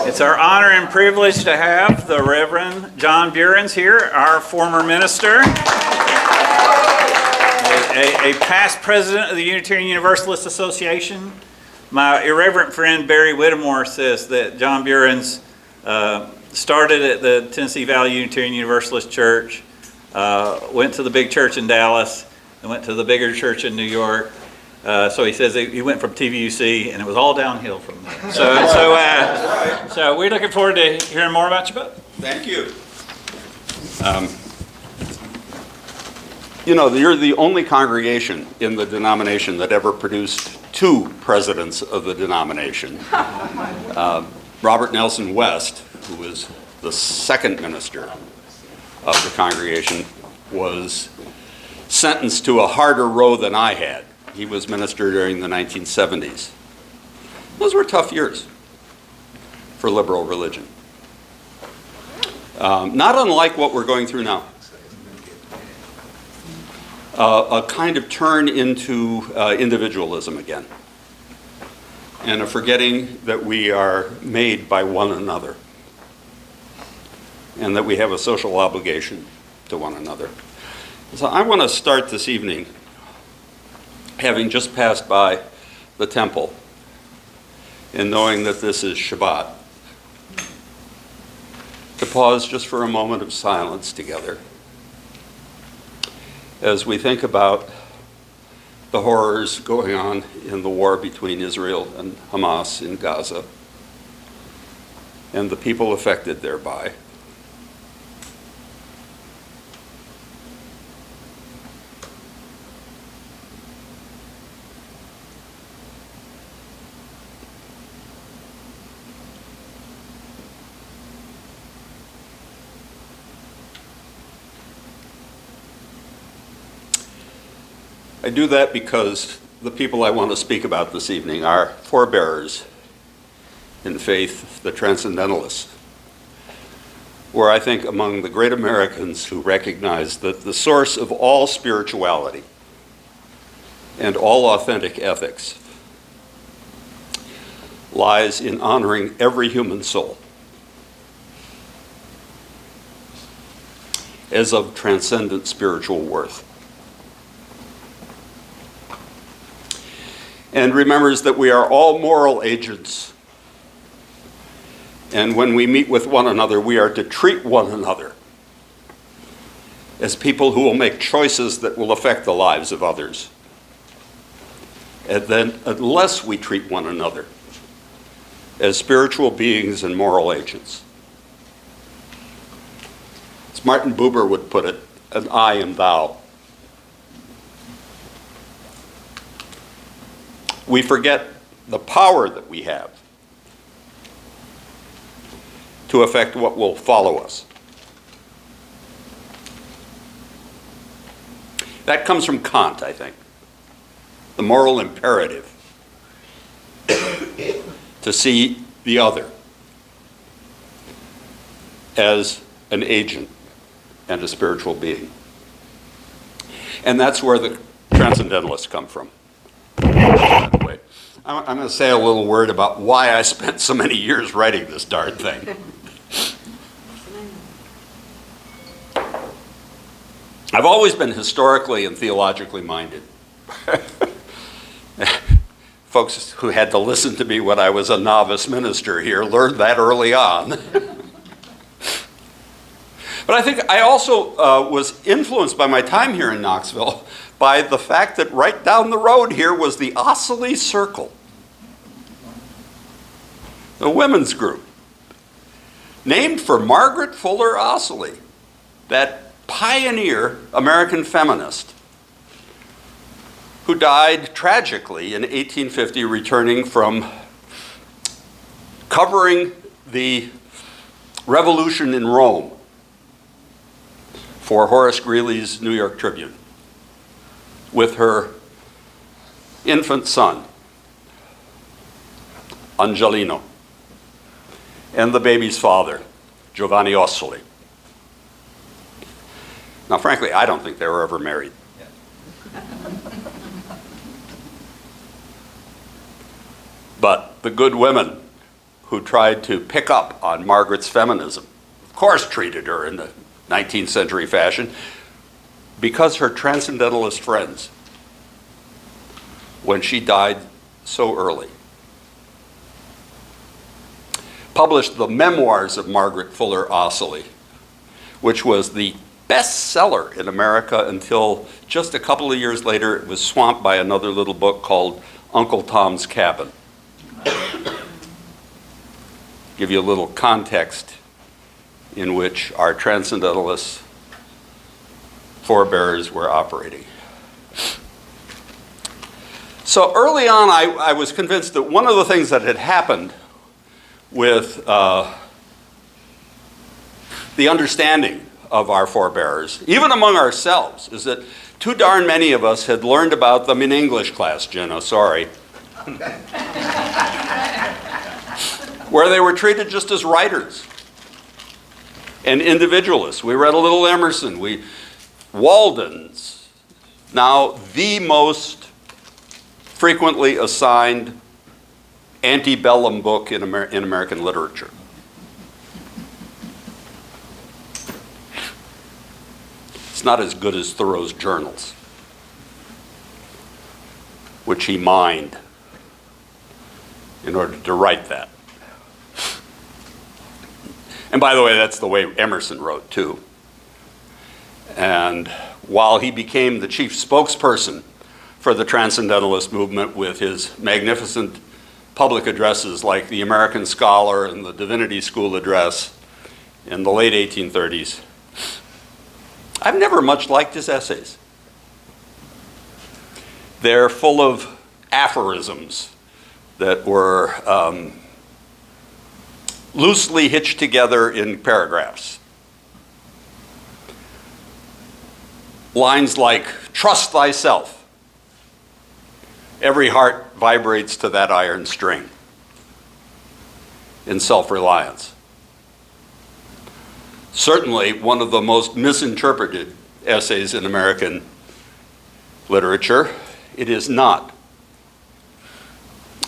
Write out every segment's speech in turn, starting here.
It's our honor and privilege to have the Reverend John Buehrens here, our former minister, a past president of the Unitarian Universalist Association. My irreverent friend Barry Whittemore says that John Buehrens started at the Tennessee Valley Unitarian Universalist Church, went to the big church in Dallas, and went to the bigger church in New York. So he says he went from TVUC, and it was all downhill from there. So we're looking forward to hearing more about you both. Thank you. You're the only congregation in the denomination that ever produced two presidents of the denomination. Robert Nelson West, who was the second minister of the congregation, was sentenced to a harder row than I had. He was minister during the 1970s. Those were tough years for liberal religion. Not unlike what we're going through now. A kind of turn into individualism again. And a forgetting that we are made by one another. And that we have a social obligation to one another. So I want to start this evening, having just passed by the temple and knowing that this is Shabbat, to pause just for a moment of silence together as we think about the horrors going on in the war between Israel and Hamas in Gaza and the people affected thereby. I do that because the people I want to speak about this evening are forebearers in faith, the Transcendentalists, were, I think, among the great Americans who recognized that the source of all spirituality and all authentic ethics lies in honoring every human soul as of transcendent spiritual worth. And remembers that we are all moral agents. And when we meet with one another, we are to treat one another as people who will make choices that will affect the lives of others. And then, unless we treat one another as spiritual beings and moral agents. As Martin Buber would put it, an I and thou. We forget the power that we have to affect what will follow us. That comes from Kant, I think. The moral imperative to see the other as an agent and a spiritual being. And that's where the Transcendentalists come from. Anyway, I'm going to say a little word about why I spent so many years writing this darn thing. I've always been historically and theologically minded. Folks who had to listen to me when I was a novice minister here learned that early on. But I think I also was influenced by my time here in Knoxville by the fact that right down the road here was the Ossory Circle, a women's group, named for Margaret Fuller Ossory, that pioneer American feminist who died tragically in 1850, returning from covering the revolution in Rome for Horace Greeley's New York Tribune, with her infant son, Angelino, and the baby's father, Giovanni Ossory. Now, frankly, I don't think they were ever married. But the good women who tried to pick up on Margaret's feminism, of course, treated her in the 19th century fashion, because her Transcendentalist friends, when she died so early, published the memoirs of Margaret Fuller Ossoli, which was the bestseller in America until just a couple of years later it was swamped by another little book called Uncle Tom's Cabin. Give you a little context in which our Transcendentalist forebears were operating. So early on, I was convinced that one of the things that had happened with the understanding of our forebears, even among ourselves, is that too darn many of us had learned about them in English class, Jenna, sorry, where they were treated just as writers and individualists. We read a little Emerson, Walden's, now the most frequently assigned antebellum book in American literature. It's not as good as Thoreau's journals, which he mined in order to write that. And by the way, that's the way Emerson wrote too. And while he became the chief spokesperson for the Transcendentalist movement with his magnificent public addresses like the American Scholar and the Divinity School Address in the late 1830s, I've never much liked his essays. They're full of aphorisms that were loosely hitched together in paragraphs. Lines like, "Trust thyself. Every heart vibrates to that iron string," in self-reliance. Certainly one of the most misinterpreted essays in American literature. It is not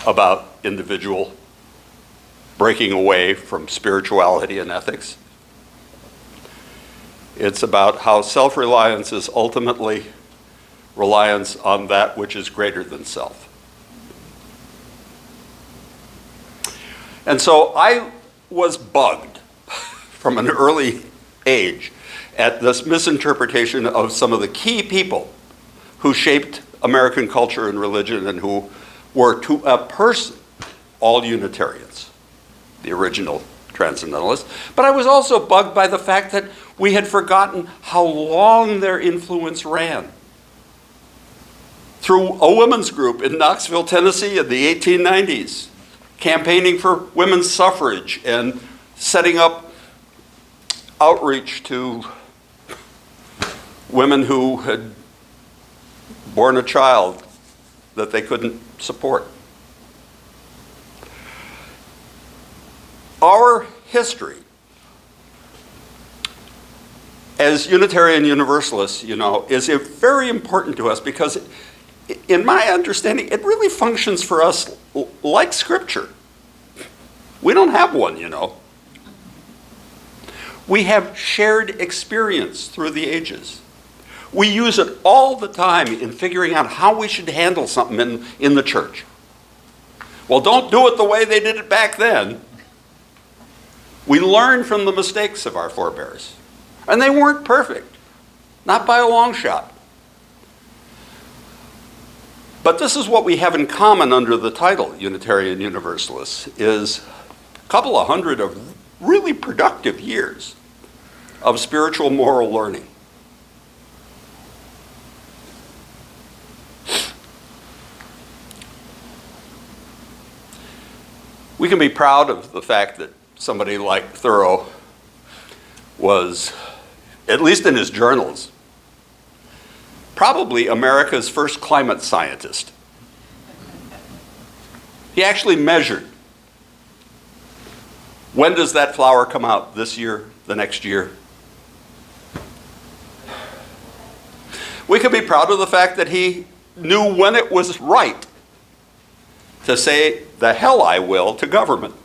about individual breaking away from spirituality and ethics. It's about how self-reliance is ultimately reliance on that which is greater than self. And so I was bugged from an early age at this misinterpretation of some of the key people who shaped American culture and religion and who were to a person all Unitarians, the original Transcendentalists. But I was also bugged by the fact that we had forgotten how long their influence ran. Through a women's group in Knoxville, Tennessee in the 1890s, campaigning for women's suffrage and setting up outreach to women who had borne a child that they couldn't support. Our history as Unitarian Universalists, is very important to us because, in my understanding, it really functions for us like Scripture. We don't have one, We have shared experience through the ages. We use it all the time in figuring out how we should handle something in the church. Well, don't do it the way they did it back then. We learn from the mistakes of our forebears. And they weren't perfect, not by a long shot. But this is what we have in common under the title Unitarian Universalists, is a couple of hundred of really productive years of spiritual moral learning. We can be proud of the fact that somebody like Thoreau was, at least in his journals, probably America's first climate scientist. He actually measured, when does that flower come out? This year, the next year? We can be proud of the fact that he knew when it was right to say the hell I will to government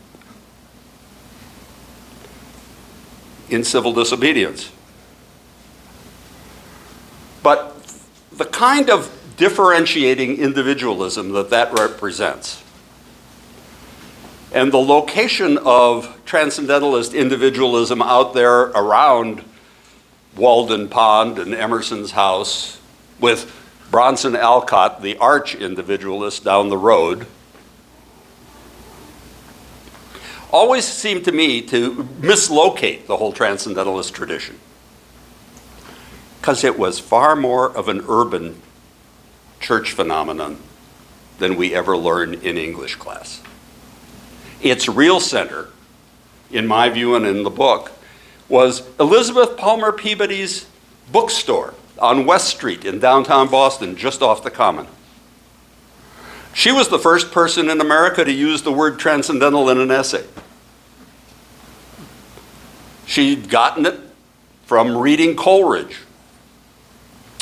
in civil disobedience. But the kind of differentiating individualism that represents, and the location of transcendentalist individualism out there around Walden Pond and Emerson's house, with Bronson Alcott, the arch individualist, down the road, always seemed to me to mislocate the whole transcendentalist tradition, because it was far more of an urban church phenomenon than we ever learned in English class. Its real center, in my view and in the book, was Elizabeth Palmer Peabody's bookstore on West Street in downtown Boston, just off the Common. She was the first person in America to use the word transcendental in an essay. She'd gotten it from reading Coleridge,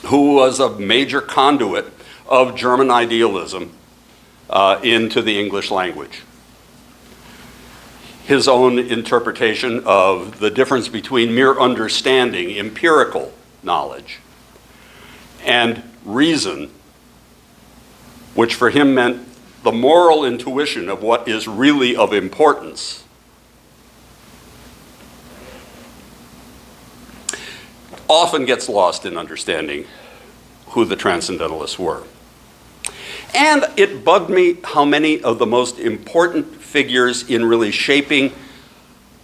who was a major conduit of German idealism into the English language. His own interpretation of the difference between mere understanding, empirical knowledge, and reason, which for him meant the moral intuition of what is really of importance, often gets lost in understanding who the Transcendentalists were. And it bugged me how many of the most important figures in really shaping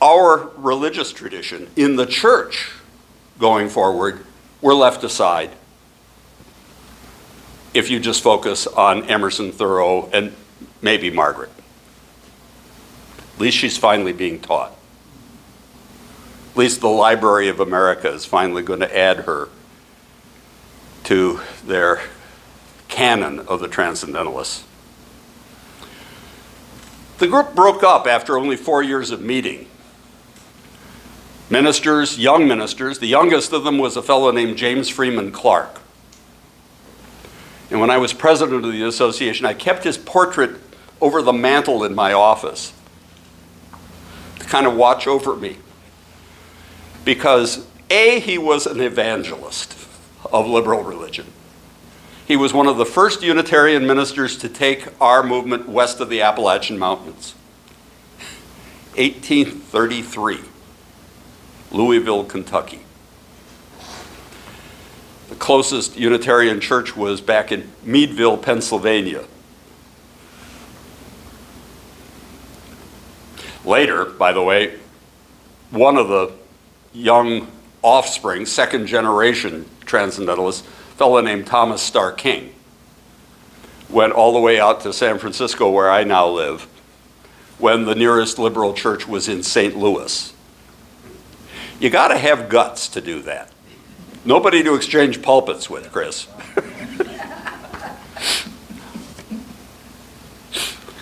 our religious tradition in the church going forward were left aside if you just focus on Emerson, Thoreau, and maybe Margaret. At least she's finally being taught. At least the Library of America is finally going to add her to their canon of the Transcendentalists. The group broke up after only 4 years of meeting. Ministers, young ministers, the youngest of them was a fellow named James Freeman Clark. And when I was president of the association, I kept his portrait over the mantle in my office to kind of watch over me. Because A, he was an evangelist of liberal religion. He was one of the first Unitarian ministers to take our movement west of the Appalachian Mountains. 1833, Louisville, Kentucky. The closest Unitarian church was back in Meadville, Pennsylvania. Later, by the way, one of the young offspring, second generation Transcendentalists, a fellow named Thomas Starr King, went all the way out to San Francisco, where I now live, when the nearest liberal church was in St. Louis. You got to have guts to do that. Nobody to exchange pulpits with, Chris.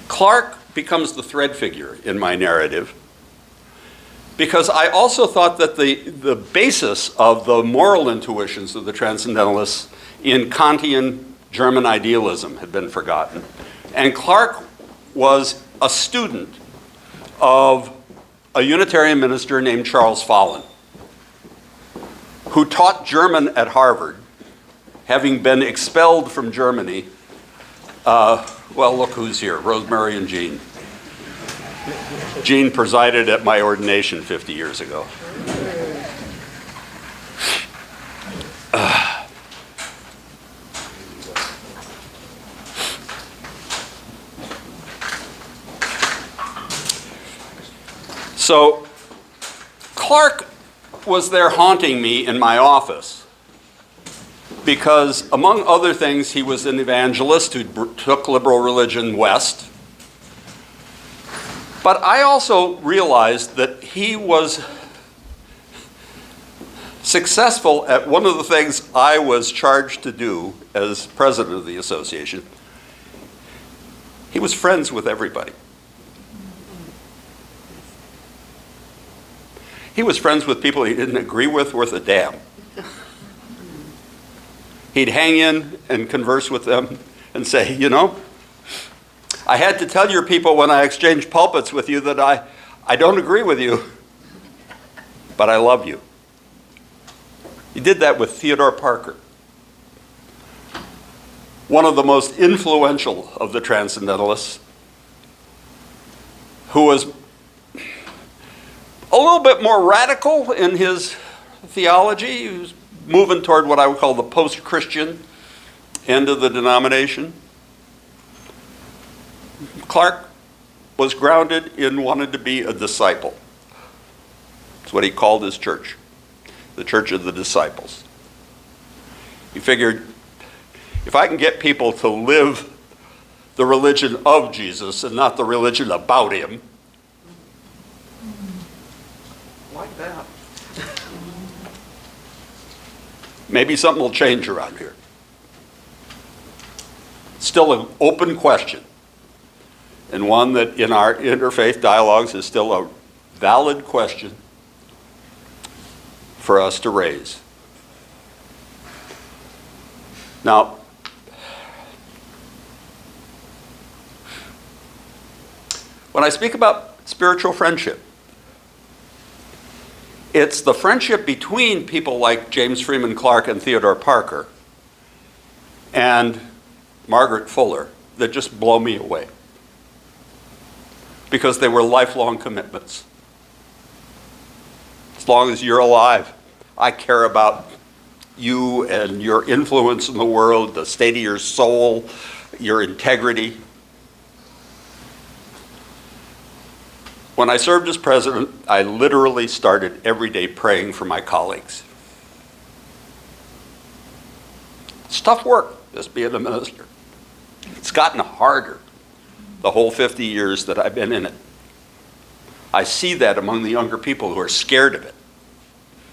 Clark becomes the thread figure in my narrative, because I also thought that the basis of the moral intuitions of the Transcendentalists in Kantian German idealism had been forgotten. And Clark was a student of a Unitarian minister named Charles Follin, who taught German at Harvard, having been expelled from Germany. Well, look who's here, Rosemary and Jean. Jean presided at my ordination 50 years ago. So Clark was there haunting me in my office because, among other things, he was an evangelist who took liberal religion west. But I also realized that he was successful at one of the things I was charged to do as president of the association. He was friends with everybody. He was friends with people he didn't agree with worth a damn. He'd hang in and converse with them and say, you know, I had to tell your people when I exchanged pulpits with you that I don't agree with you, but I love you. He did that with Theodore Parker, one of the most influential of the Transcendentalists, who was a little bit more radical in his theology. He was moving toward what I would call the post-Christian end of the denomination. Clark was grounded in wanting to be a disciple. That's what he called his church, the Church of the Disciples. He figured, if I can get people to live the religion of Jesus and not the religion about him. Like that. Maybe something will change around here. Still an open question, and one that in our interfaith dialogues is still a valid question for us to raise. Now, when I speak about spiritual friendship, it's the friendship between people like James Freeman Clarke and Theodore Parker and Margaret Fuller that just blow me away, because they were lifelong commitments. As long as you're alive, I care about you and your influence in the world, the state of your soul, your integrity. When I served as president, I literally started every day praying for my colleagues. It's tough work, just being a minister. It's gotten harder the whole 50 years that I've been in it. I see that among the younger people who are scared of it.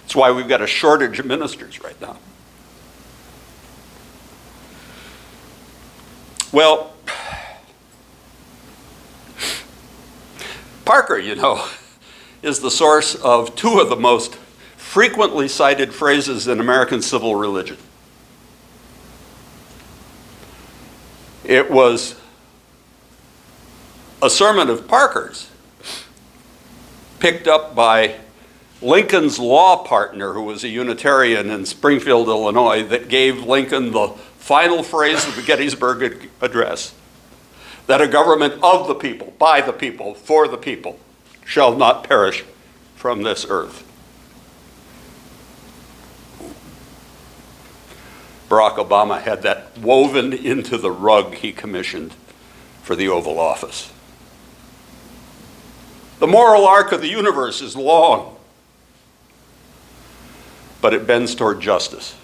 That's why we've got a shortage of ministers right now. Well, Parker, you know, is the source of two of the most frequently cited phrases in American civil religion. It was a sermon of Parker's picked up by Lincoln's law partner, who was a Unitarian in Springfield, Illinois, that gave Lincoln the final phrase of the Gettysburg Address, that a government of the people, by the people, for the people, shall not perish from this earth. Barack Obama had that woven into the rug he commissioned for the Oval Office. The moral arc of the universe is long, but it bends toward justice.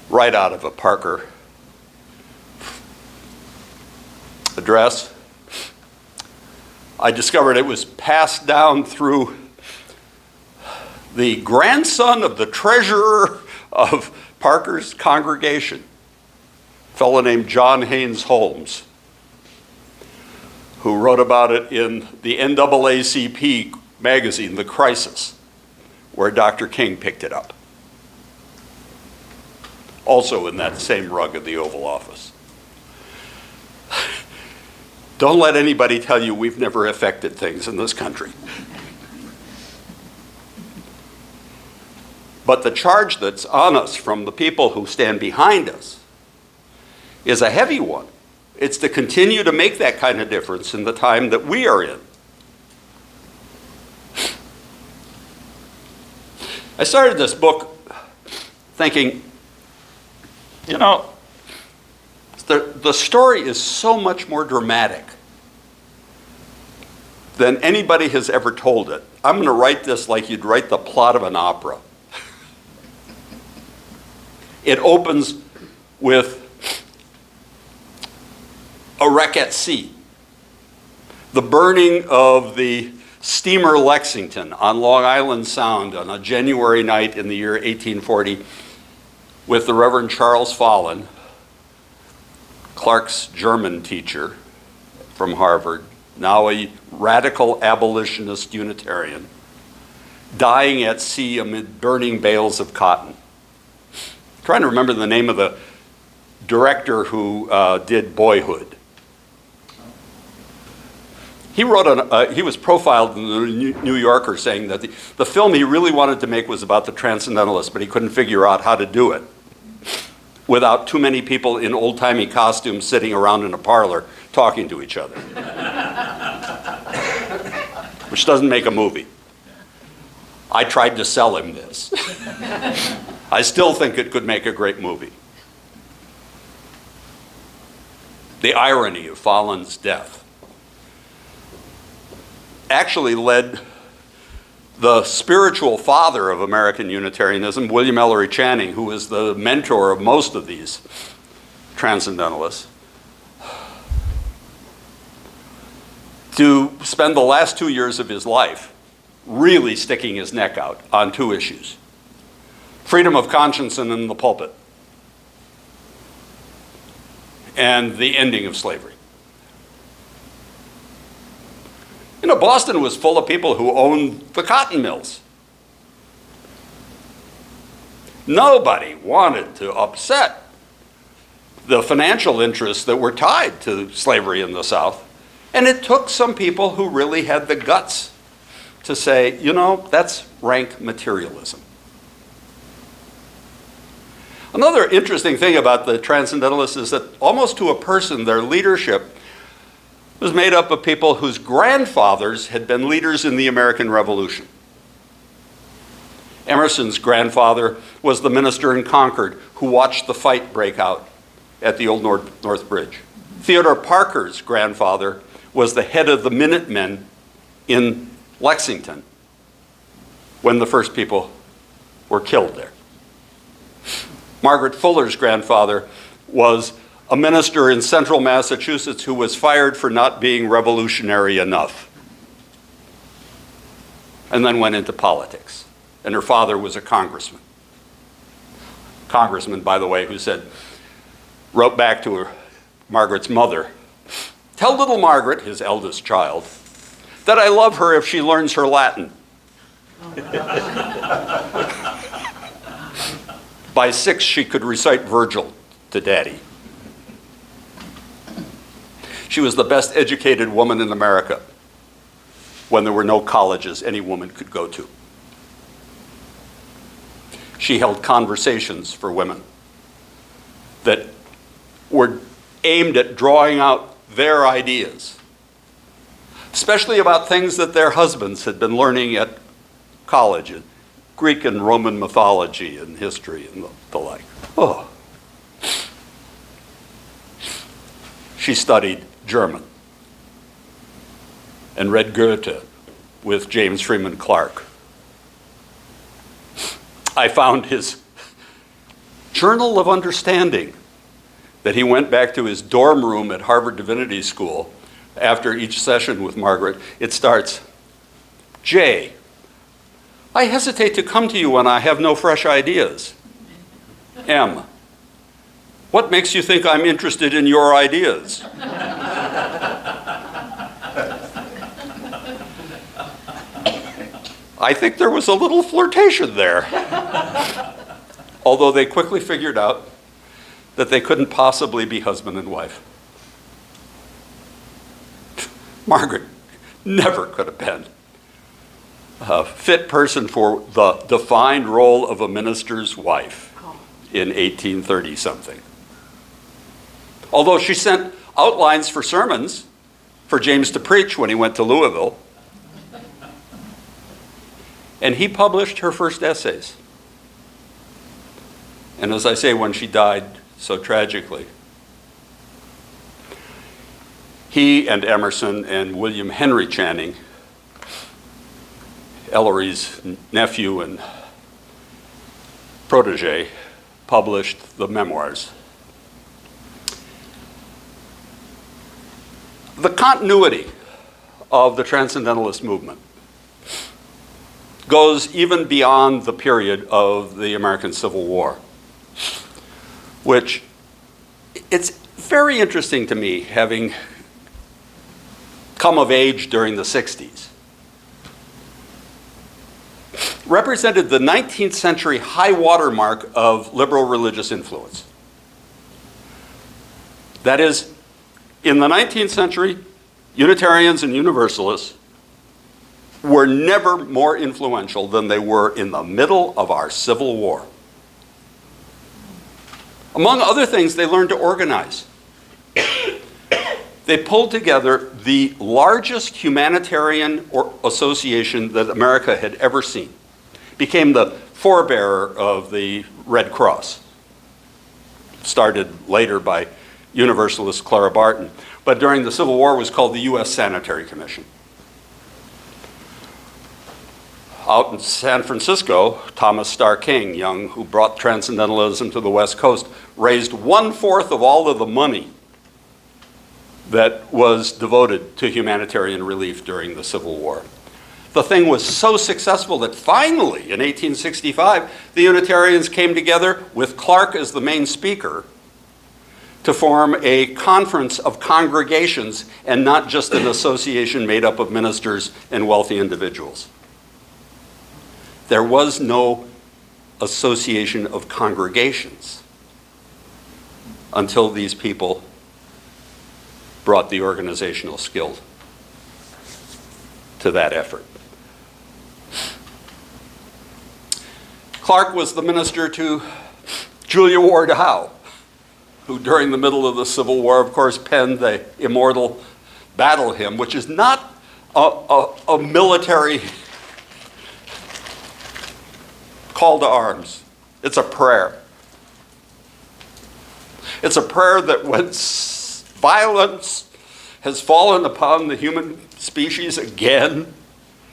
Right out of a Parker address. I discovered it was passed down through the grandson of the treasurer of Parker's congregation, a fellow named John Haynes Holmes, who wrote about it in the NAACP magazine, The Crisis, where Dr. King picked it up. Also in that same rug of the Oval Office. Don't let anybody tell you we've never affected things in this country. But the charge that's on us from the people who stand behind us is a heavy one. It's to continue to make that kind of difference in the time that we are in. I started this book thinking, you know, the story is so much more dramatic than anybody has ever told it. I'm going to write this like you'd write the plot of an opera. It opens with a wreck at sea, the burning of the steamer Lexington on Long Island Sound on a January night in the year 1840 with the Reverend Charles Follen, Clark's German teacher from Harvard, now a radical abolitionist Unitarian, dying at sea amid burning bales of cotton. I'm trying to remember the name of the director who did Boyhood. He he was profiled in the New Yorker saying that the film he really wanted to make was about the Transcendentalists, but he couldn't figure out how to do it without too many people in old-timey costumes sitting around in a parlor talking to each other. Which doesn't make a movie. I tried to sell him this. I still think it could make a great movie. The irony of Follin's death actually led the spiritual father of American Unitarianism, William Ellery Channing, who was the mentor of most of these Transcendentalists, to spend the last 2 years of his life really sticking his neck out on two issues: freedom of conscience and in the pulpit, and the ending of slavery. You know, Boston was full of people who owned the cotton mills. Nobody wanted to upset the financial interests that were tied to slavery in the South. And it took some people who really had the guts to say, you know, that's rank materialism. Another interesting thing about the Transcendentalists is that almost to a person, their leadership was made up of people whose grandfathers had been leaders in the American Revolution. Emerson's grandfather was the minister in Concord who watched the fight break out at the Old North Bridge. Theodore Parker's grandfather was the head of the Minutemen in Lexington when the first people were killed there. Margaret Fuller's grandfather was a minister in central Massachusetts who was fired for not being revolutionary enough, and then went into politics. And her father was a congressman. Congressman, by the way, who wrote back to her, Margaret's mother, "Tell little Margaret," his eldest child, "that I love her if she learns her Latin." By 6, she could recite Virgil to Daddy. She was the best educated woman in America when there were no colleges any woman could go to. She held conversations for women that were aimed at drawing out their ideas, especially about things that their husbands had been learning at college, Greek and Roman mythology and history and the like. Oh. She studied German and read Goethe with James Freeman Clarke. I found his Journal of Understanding that he went back to his dorm room at Harvard Divinity School after each session with Margaret. It starts, "J, I hesitate to come to you when I have no fresh ideas. M, what makes you think I'm interested in your ideas?" I think there was a little flirtation there. Although they quickly figured out that they couldn't possibly be husband and wife. Margaret never could have been a fit person for the defined role of a minister's wife in 1830-something. Although she sent outlines for sermons for James to preach when he went to Louisville, and he published her first essays. And as I say, when she died so tragically, he and Emerson and William Henry Channing, Ellery's nephew and protege, published the memoirs. The continuity of the Transcendentalist movement goes even beyond the period of the American Civil War, which it's very interesting to me, having come of age during the 60s, represented the 19th century high water mark of liberal religious influence. That is, in the 19th century, Unitarians and Universalists were never more influential than they were in the middle of our Civil War. Among other things, they learned to organize. They pulled together the largest humanitarian association that America had ever seen. Became the forebearer of the Red Cross. Started later by Universalist Clara Barton, but during the Civil War was called the U.S. Sanitary Commission. Out in San Francisco, Thomas Starr King, young, who brought Transcendentalism to the West Coast, raised 1/4 of all of the money that was devoted to humanitarian relief during the Civil War. The thing was so successful that finally, in 1865, the Unitarians came together with Clark as the main speaker to form a conference of congregations and not just an association made up of ministers and wealthy individuals. There was no association of congregations until these people brought the organizational skill to that effort. Clark was the minister to Julia Ward Howe, who during the middle of the Civil War, of course, penned the immortal battle hymn, which is not a military call to arms. It's a prayer. It's a prayer that when violence has fallen upon the human species again,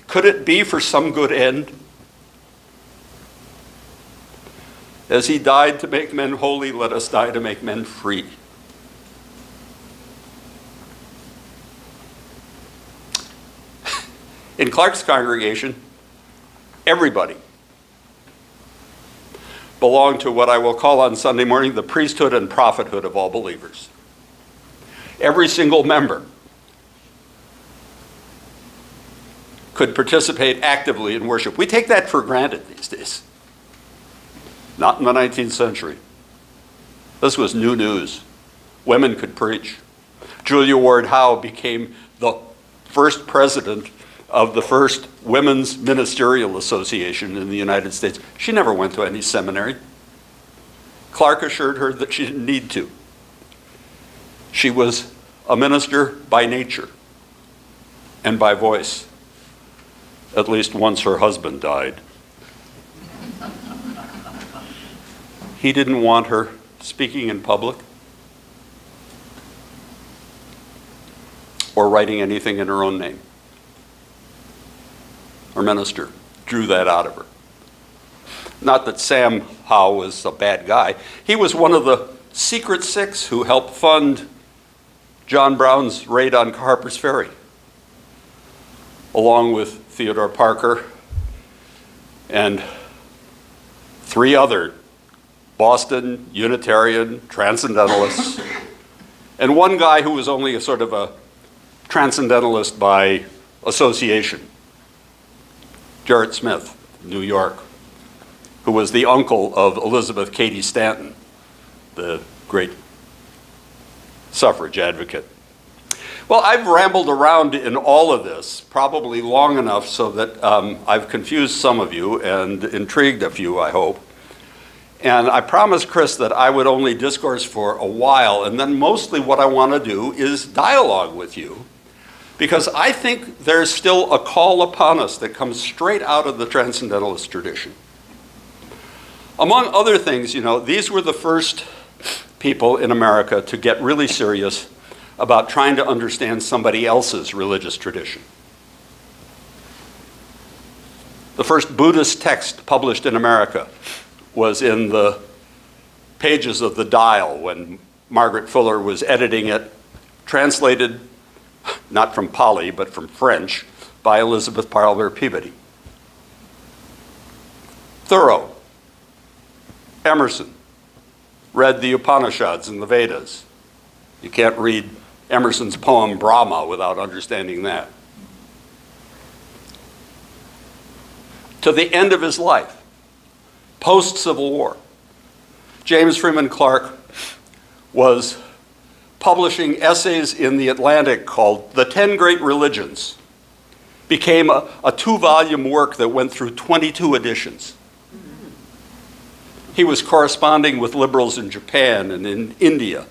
could it be for some good end? As he died to make men holy, let us die to make men free. In Clark's congregation, everybody belonged to what I will call on Sunday morning the priesthood and prophethood of all believers. Every single member could participate actively in worship. We take that for granted these days. Not in the 19th century. This was new news. Women could preach. Julia Ward Howe became the first president of the first Women's Ministerial Association in the United States. She never went to any seminary. Clark assured her that she didn't need to. She was a minister by nature and by voice, at least once her husband died. He didn't want her speaking in public or writing anything in her own name. Her minister drew that out of her. Not that Sam Howe was a bad guy. He was one of the secret six who helped fund John Brown's raid on Harper's Ferry, along with Theodore Parker and 3 other Boston Unitarian Transcendentalists, and one guy who was only a sort of a Transcendentalist by association, Gerrit Smith, New York, who was the uncle of Elizabeth Cady Stanton, the great suffrage advocate. Well, I've rambled around in all of this, probably long enough so that I've confused some of you and intrigued a few, I hope. And I promised Chris that I would only discourse for a while, and then mostly what I want to do is dialogue with you, because I think there's still a call upon us that comes straight out of the Transcendentalist tradition. Among other things, these were the first people in America to get really serious about trying to understand somebody else's religious tradition. The first Buddhist text published in America was in the pages of the Dial when Margaret Fuller was editing it, translated not from Pali, but from French, by Elizabeth Parler Peabody. Thoreau, Emerson, read the Upanishads and the Vedas. You can't read Emerson's poem Brahma without understanding that. To the end of his life, post-Civil War, James Freeman Clarke was publishing essays in the Atlantic called The 10 Great Religions, became a 2-volume work that went through 22 editions. He was corresponding with liberals in Japan and in India.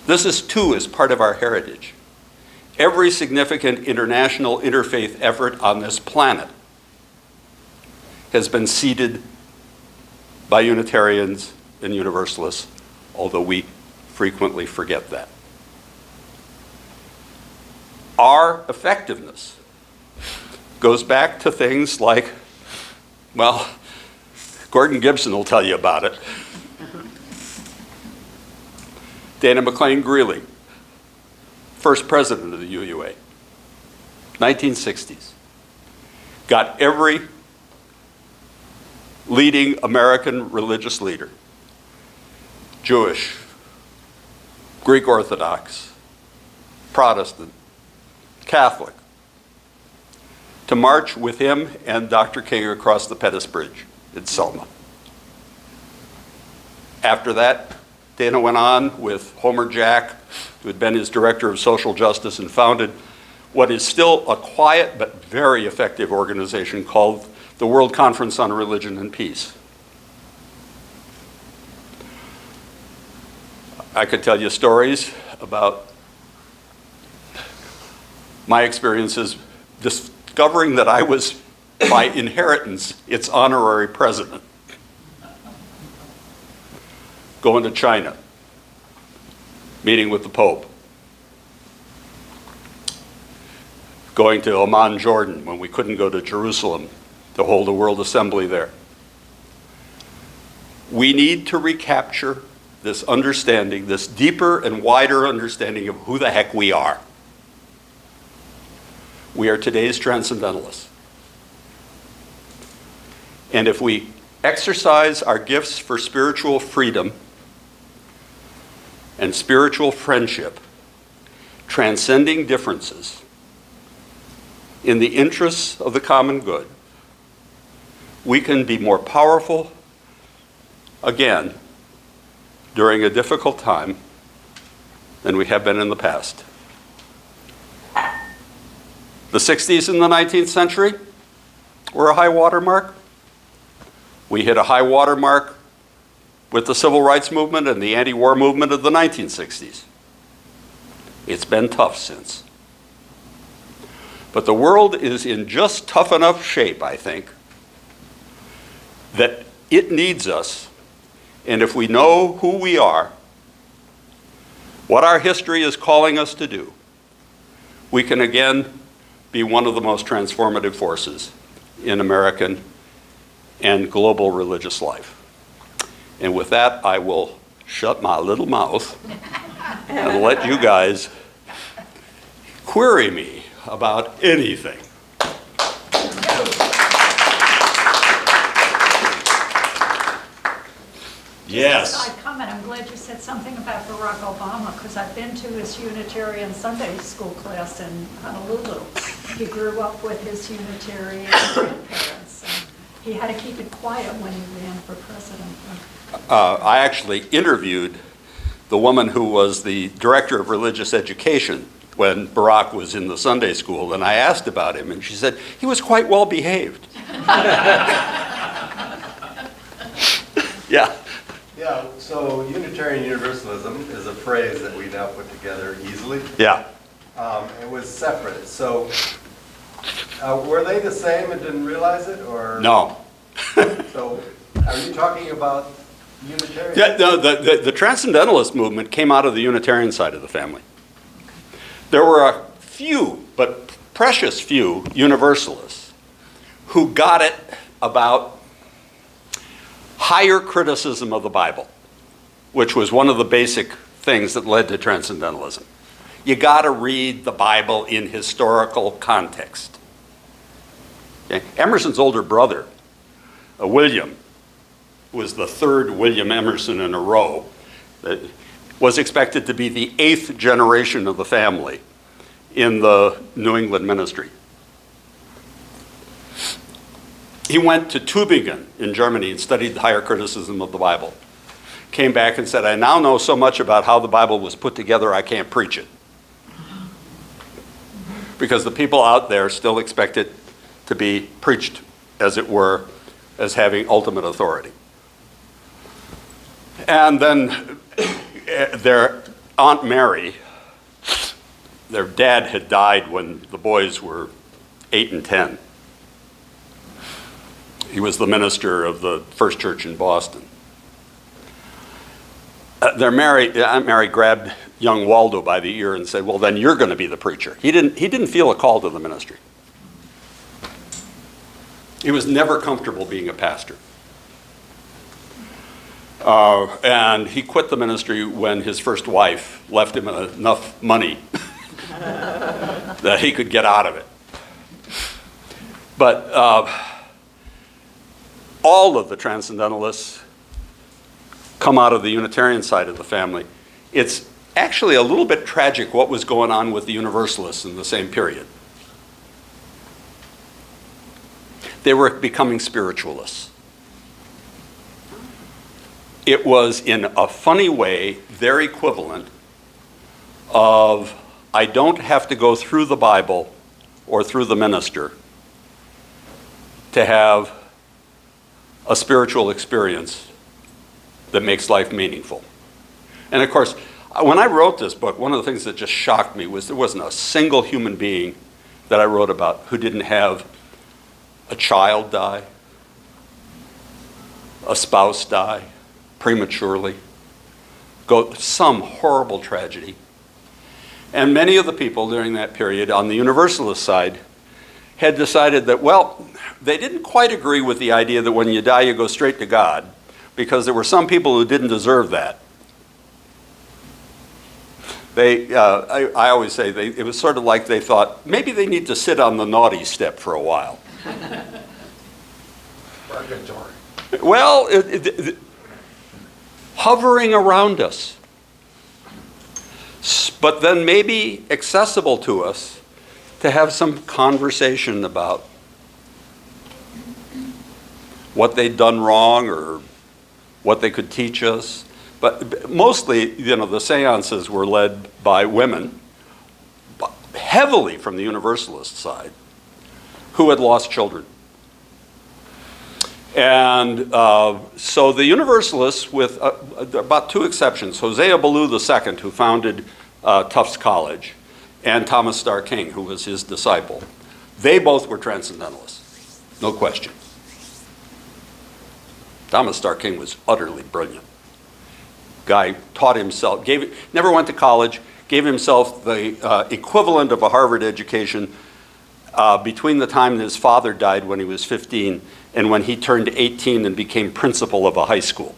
This is part of our heritage. Every significant international interfaith effort on this planet has been seeded by Unitarians and Universalists, although we frequently forget that. Our effectiveness goes back to things like, well, Gordon Gibson will tell you about it. Dana McLean Greeley, first president of the UUA, 1960s. Got every leading American religious leader, Jewish, Greek Orthodox, Protestant, Catholic, to march with him and Dr. King across the Pettus Bridge in Selma. After that, Dana went on with Homer Jack, who had been his director of social justice, and founded what is still a quiet but very effective organization called the World Conference on Religion and Peace. I could tell you stories about my experiences discovering that I was, by inheritance, its honorary president. Going to China, meeting with the Pope. Going to Amman, Jordan, when we couldn't go to Jerusalem to hold a World Assembly there. We need to recapture this understanding, this deeper and wider understanding of who the heck we are. We are today's Transcendentalists. And if we exercise our gifts for spiritual freedom and spiritual friendship, transcending differences in the interests of the common good, we can be more powerful again during a difficult time than we have been in the past. The 60s and the 19th century were a high water mark. We hit a high water mark with the civil rights movement and the anti-war movement of the 1960s. It's been tough since. But the world is in just tough enough shape, I think, that it needs us. And if we know who we are, what our history is calling us to do, we can again be one of the most transformative forces in American and global religious life. And with that, I will shut my little mouth and let you guys query me about anything. Yes. Side comment, I'm glad you said something about Barack Obama, because I've been to his Unitarian Sunday school class in Honolulu. He grew up with his Unitarian grandparents, and he had to keep it quiet when he ran for president. I actually interviewed the woman who was the director of religious education when Barack was in the Sunday school, and I asked about him, and she said he was quite well behaved. Yeah. Yeah, so Unitarian Universalism is a phrase that we now put together easily. Yeah. It was separate. So were they the same and didn't realize it, or? No. So are you talking about Unitarian? Yeah, no, the Transcendentalist movement came out of the Unitarian side of the family. There were a few, but precious few, Universalists who got it about higher criticism of the Bible, which was one of the basic things that led to Transcendentalism. You got to read the Bible in historical context. Okay? Emerson's older brother, William, who was the third William Emerson in a row, was expected to be the 8th generation of the family in the New England ministry. He went to Tübingen in Germany and studied the higher criticism of the Bible. came back and said, I now know so much about how the Bible was put together, I can't preach it. Because the people out there still expect it to be preached, as it were, as having ultimate authority. And then their Aunt Mary, their dad had died when the boys were 8 and 10. He was the minister of the First Church in Boston. Aunt Mary grabbed young Waldo by the ear and said, well, then you're going to be the preacher. He didn't feel a call to the ministry. He was never comfortable being a pastor. And he quit the ministry when his first wife left him enough money that he could get out of it. But all of the Transcendentalists come out of the Unitarian side of the family. It's actually a little bit tragic what was going on with the Universalists in the same period. They were becoming spiritualists. It was, in a funny way, their equivalent of, I don't have to go through the Bible or through the minister to have a spiritual experience that makes life meaningful. And of course, when I wrote this book, one of the things that just shocked me was there wasn't a single human being that I wrote about who didn't have a child die, a spouse die prematurely, go some horrible tragedy. And many of the people during that period on the Universalist side had decided that, well, they didn't quite agree with the idea that when you die you go straight to God, because there were some people who didn't deserve that. I always say it was sort of like they thought maybe they need to sit on the naughty step for a while. Purgatory. Well, hovering around us, but then maybe accessible to us to have some conversation about what they'd done wrong or what they could teach us. But mostly, the seances were led by women, heavily from the Universalist side, who had lost children. And so the Universalists, with about 2 exceptions, Hosea Ballou II, who founded Tufts College, and Thomas Starr King, who was his disciple, they both were Transcendentalists, no question. Thomas Starr King was utterly brilliant. Guy taught himself, never went to college, gave himself the equivalent of a Harvard education between the time that his father died when he was 15 and when he turned 18 and became principal of a high school.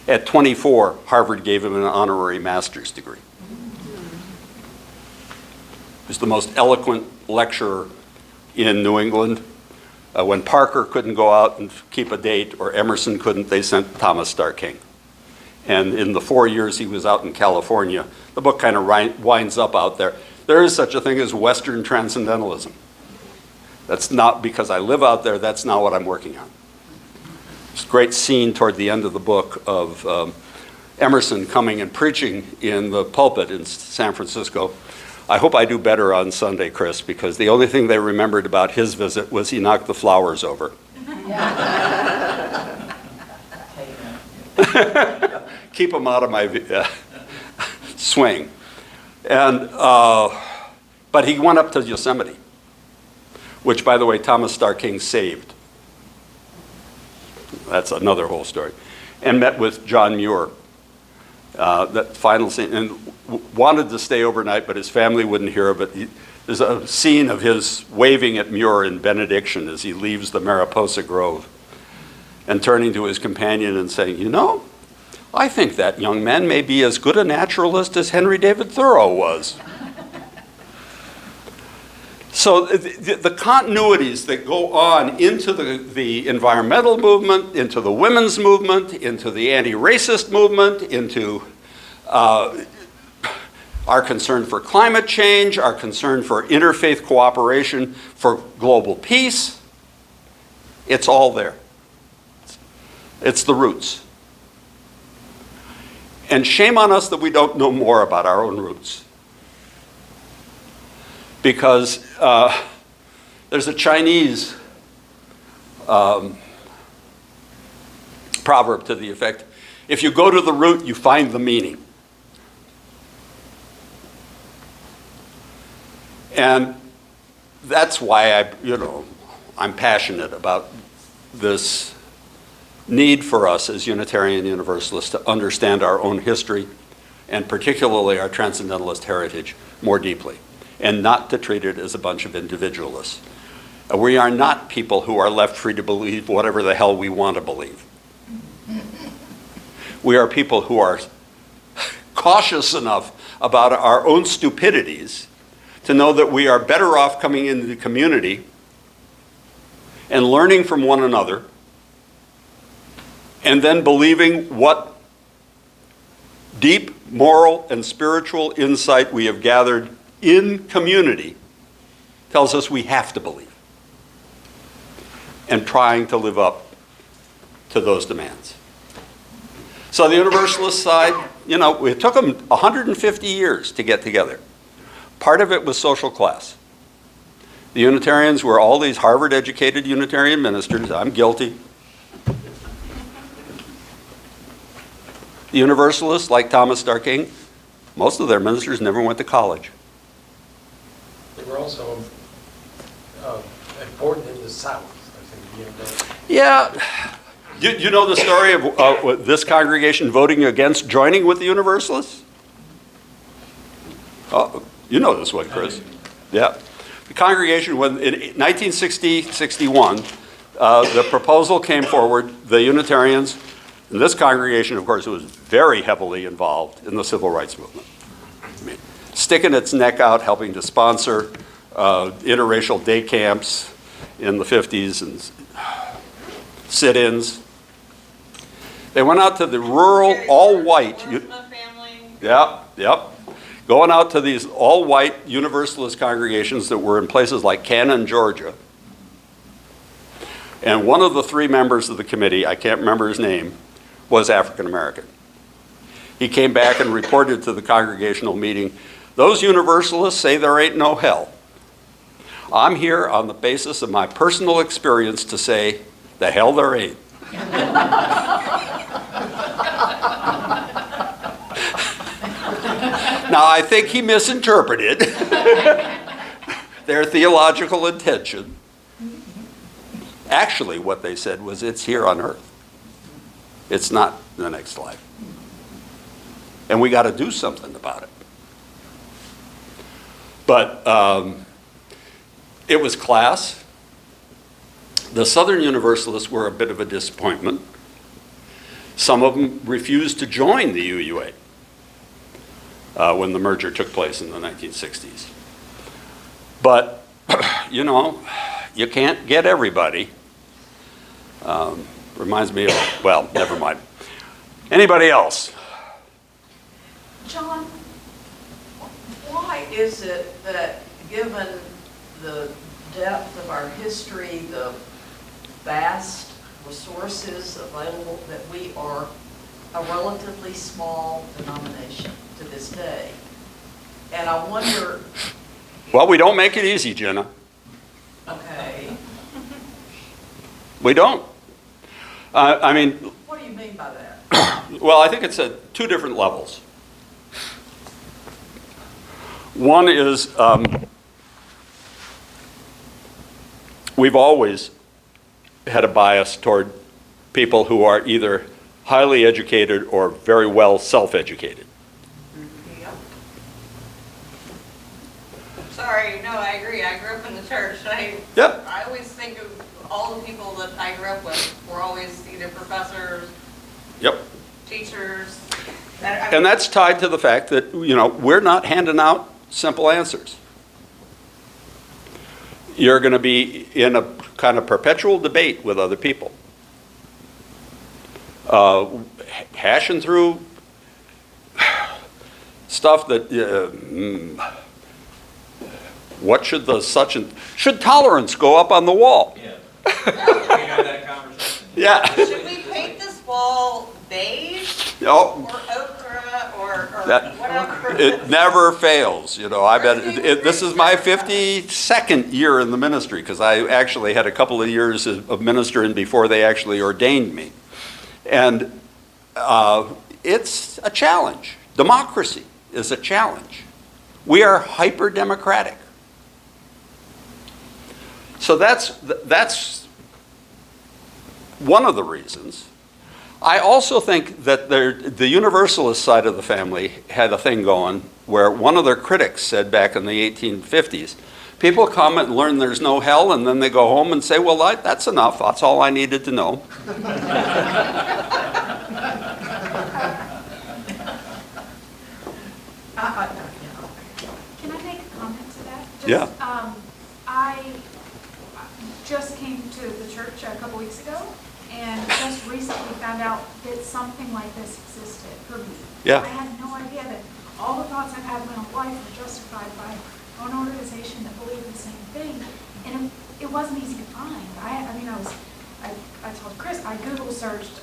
At 24, Harvard gave him an honorary master's degree. He was the most eloquent lecturer in New England. When Parker couldn't go out and keep a date, or Emerson couldn't, they sent Thomas Starr King. And in the 4 years he was out in California, the book kind of winds up out there. There is such a thing as Western Transcendentalism. That's not because I live out there, that's not what I'm working on. There's a great scene toward the end of the book of Emerson coming and preaching in the pulpit in San Francisco. I hope I do better on Sunday, Chris, because the only thing they remembered about his visit was he knocked the flowers over. Keep them out of my swing. And but he went up to Yosemite, which, by the way, Thomas Starr King saved. That's another whole story. And met with John Muir. That final scene, and wanted to stay overnight, but his family wouldn't hear of it. There's a scene of his waving at Muir in benediction as he leaves the Mariposa Grove and turning to his companion and saying, you know, I think that young man may be as good a naturalist as Henry David Thoreau was. So the continuities that go on into the environmental movement, into the women's movement, into the anti-racist movement, into our concern for climate change, our concern for interfaith cooperation, for global peace, it's all there. It's the roots. And shame on us that we don't know more about our own roots. Because there's a Chinese proverb to the effect, if you go to the root, you find the meaning. And that's why I'm passionate about this need for us as Unitarian Universalists to understand our own history, and particularly our Transcendentalist heritage, more deeply, and not to treat it as a bunch of individualists. We are not people who are left free to believe whatever the hell we want to believe. We are people who are cautious enough about our own stupidities to know that we are better off coming into the community and learning from one another, and then believing what deep moral and spiritual insight we have gathered in community tells us we have to believe, and trying to live up to those demands. So the Universalist side, it took them 150 years to get together. Part of it was social class. The Unitarians were all these Harvard-educated Unitarian ministers. I'm guilty. The Universalists, like Thomas Starr King, most of their ministers never went to college. They were also important in the South, I think. Yeah. You know the story of this congregation voting against joining with the Universalists? You know this one, Chris. Yeah. The congregation, when in 1960-61, the proposal came forward, the Unitarians, and this congregation, of course, was very heavily involved in the civil rights movement. I mean, sticking its neck out, helping to sponsor interracial day camps in the 50s and sit-ins. They went out to the rural, all-white. Yep. Going out to these all-white Universalist congregations that were in places like Cannon, Georgia. And one of the three members of the committee, I can't remember his name, was African American. He came back and reported to the congregational meeting, those Universalists say there ain't no hell. I'm here on the basis of my personal experience to say, the hell there ain't. Now, I think he misinterpreted their theological intention. Actually, what they said was, it's here on earth. It's not the next life. And we got to do something about it. But it was class. The Southern Universalists were a bit of a disappointment. Some of them refused to join the UUA when the merger took place in the 1960s. But, you can't get everybody. Reminds me of, well, never mind. Anybody else? John, why is it that given the depth of our history, the vast resources available, that we are a relatively small denomination to this day? And I wonder... Well, we don't make it easy, Jenna. Okay. We don't. I mean... What do you mean by that? Well, I think it's at two different levels. One is we've always had a bias toward people who are either highly educated or very well self-educated. Yeah. Sorry, no, I agree. I grew up in the church. Yeah. I always think of all the people that I grew up with were always either professors, Yep. teachers. And that's tied to the fact that, we're not handing out simple answers. You're going to be in a kind of perpetual debate with other people. Hashing through stuff that, what should should tolerance go up on the wall? Yeah. We had that conversation. Yeah. Should we paint the Oh, or okra, or That- whatever. it never fails, you know. This is my 52nd year in the ministry, because I actually had a couple of years of ministering before they actually ordained me. And it's a challenge. Democracy is a challenge. We are hyper-democratic. So that's one of the reasons. I also think that the Universalist side of the family had a thing going where one of their critics said back in the 1850s, people come and learn there's no hell, and then they go home and say, well, that's enough. That's all I needed to know. Can I make a comment to that? Yeah. I just came to the church a couple weeks ago and just recently found out that something like this existed for me. Yeah. I had no idea that all the thoughts I've had my whole life were justified by an organization that believed the same thing. And it wasn't easy to find. I told Chris, I Google searched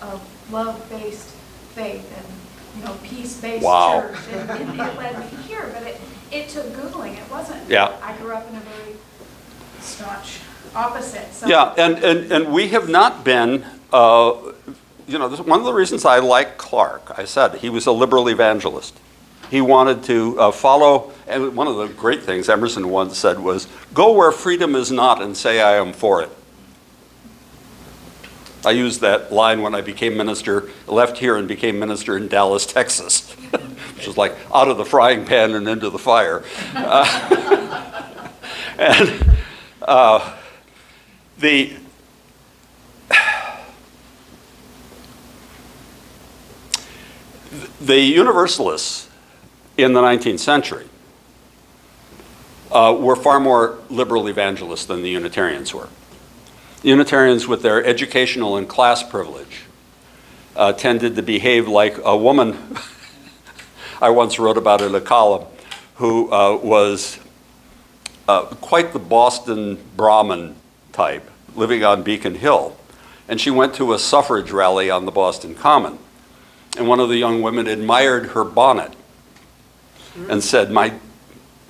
love-based faith and peace-based Wow. church, and it led me here. But it took Googling. It wasn't. Yeah. I grew up in a very staunch opposite. So. Yeah, and we have not been, this is one of the reasons I like Clark. I said he was a liberal evangelist. He wanted to follow, and one of the great things Emerson once said was, go where freedom is not and say I am for it. I used that line when I became minister, left here and became minister in Dallas, Texas, which was like out of the frying pan and into the fire. The Universalists in the 19th century were far more liberal evangelists than the Unitarians were. Unitarians, with their educational and class privilege, tended to behave like a woman I once wrote about in a column, who was quite the Boston Brahmin type, living on Beacon Hill. And she went to a suffrage rally on the Boston Common. And one of the young women admired her bonnet and said,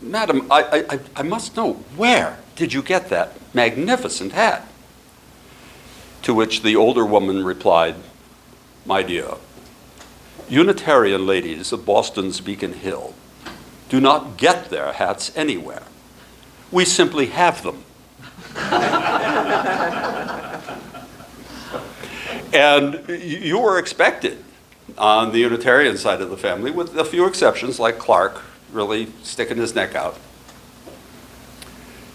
Madam, I must know, where did you get that magnificent hat? To which the older woman replied, my dear, Unitarian ladies of Boston's Beacon Hill do not get their hats anywhere. We simply have them. And you were expected on the Unitarian side of the family, with a few exceptions like Clark really sticking his neck out,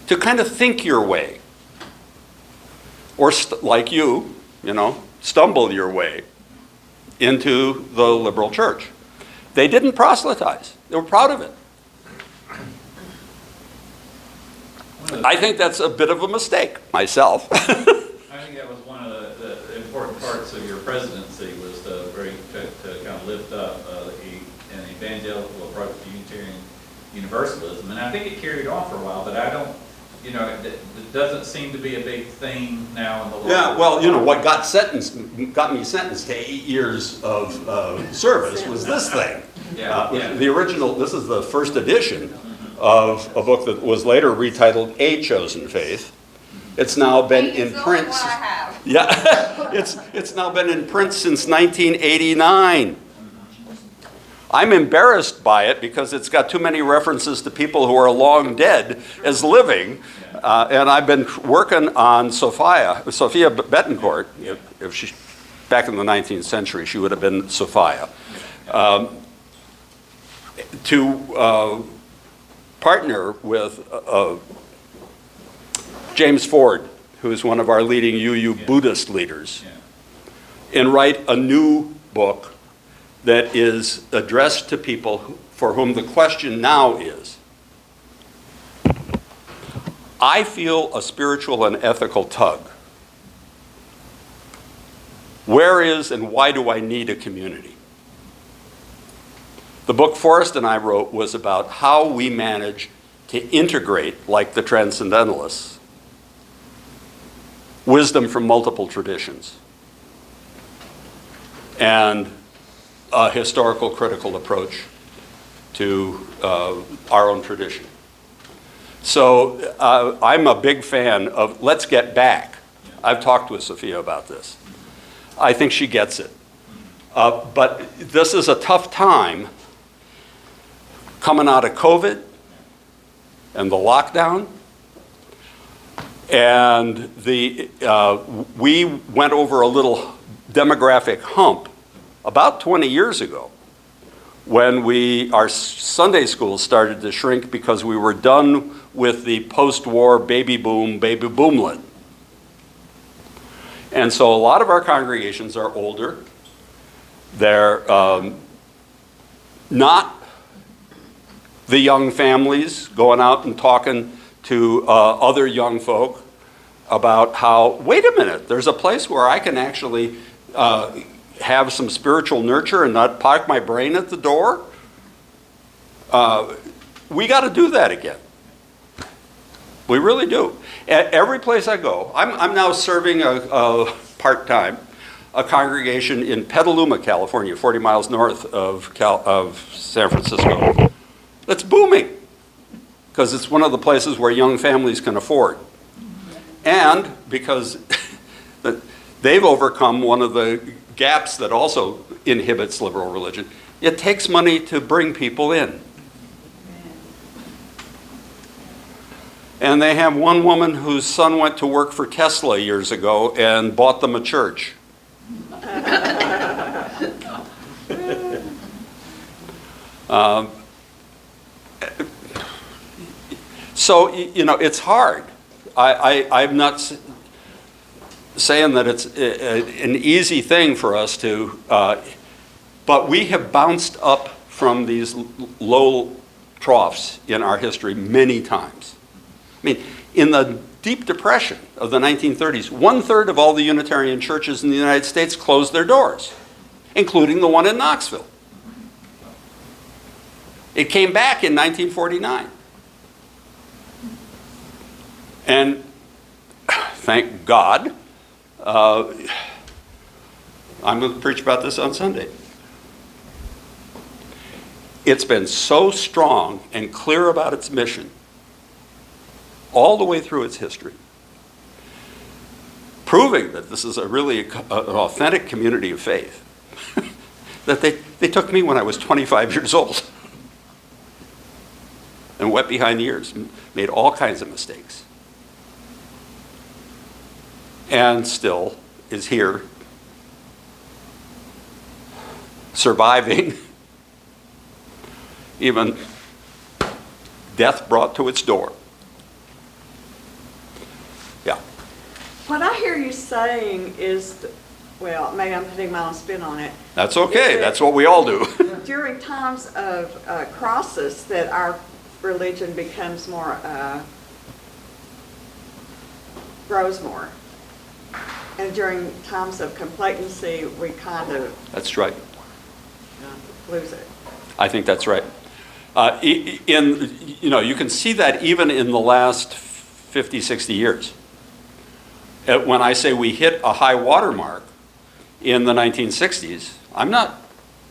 to kind of think your way, or like you, stumble your way into the liberal church. They didn't proselytize. They were proud of it. I think that's a bit of a mistake myself. I think that was one of the important parts of your presidency, was to kind of lift up an evangelical approach to Unitarian Universalism. And I think it carried on for a while, but I don't, it doesn't seem to be a big thing now in the law. Yeah, well, what got me sentenced to 8 years of service was this thing. The original, this is the first edition of a book that was later retitled A Chosen Faith. It's now been in print. What I have. Yeah, it's now been in print since 1989. I'm embarrassed by it because it's got too many references to people who are long dead as living. And I've been working on Sophia Betancourt. If she, back in the 19th century, she would have been Sophia. To partner with James Ford, who is one of our leading UU Buddhist leaders, and write a new book that is addressed to people for whom the question now is, I feel a spiritual and ethical tug. Where is and why do I need a community? The book Forrest and I wrote was about how we manage to integrate, like the Transcendentalists, wisdom from multiple traditions. And a historical critical approach to our own tradition. So I'm a big fan of let's get back. I've talked with Sophia about this. I think she gets it. But this is a tough time coming out of COVID and the lockdown. And we went over a little demographic hump about 20 years ago when our Sunday schools started to shrink because we were done with the post-war baby boomlet. And so a lot of our congregations are older. They're not the young families going out and talking to other young folk about how, wait a minute, there's a place where I can actually have some spiritual nurture and not park my brain at the door. We got to do that again. We really do. At every place I go, I'm now serving part-time a congregation in Petaluma, California, 40 miles north of San Francisco. That's booming because it's one of the places where young families can afford. And because they've overcome one of the gaps that also inhibits liberal religion. It takes money to bring people in. And they have one woman whose son went to work for Tesla years ago and bought them a church. So, you know, it's hard. I'm not saying that it's an easy thing for us to, but we have bounced up from these low troughs in our history many times. I mean, in the Deep Depression of the 1930s, 1/3 of all the Unitarian churches in the United States closed their doors, including the one in Knoxville. It came back in 1949. And thank God, I'm going to preach about this on Sunday. It's been so strong and clear about its mission all the way through its history, proving that this is a really an authentic community of faith, that they took me when I was 25 years old and wet behind the ears, made all kinds of mistakes, and still is here, surviving even death brought to its door. Yeah. What I hear you saying is, well, maybe I'm putting my own spin on it. That's okay. That's what we all do. During times of crisis that our religion becomes more, grows more. And during times of complacency, we kind of That's right. lose it. I think that's right. You can see that even in the last 50, 60 years. When I say we hit a high water mark in the 1960s, I'm not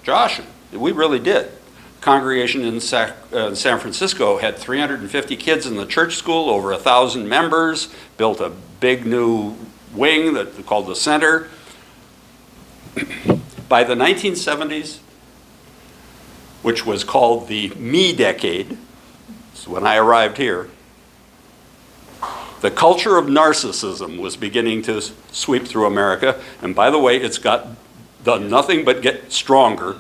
joshing. We really did. Congregation in San Francisco had 350 kids in the church school, over 1,000 members, built a big new wing that they called the center. By the 1970s, which was called the me decade, so when I arrived here, the culture of narcissism was beginning to sweep through America. And by the way, it's done nothing but get stronger.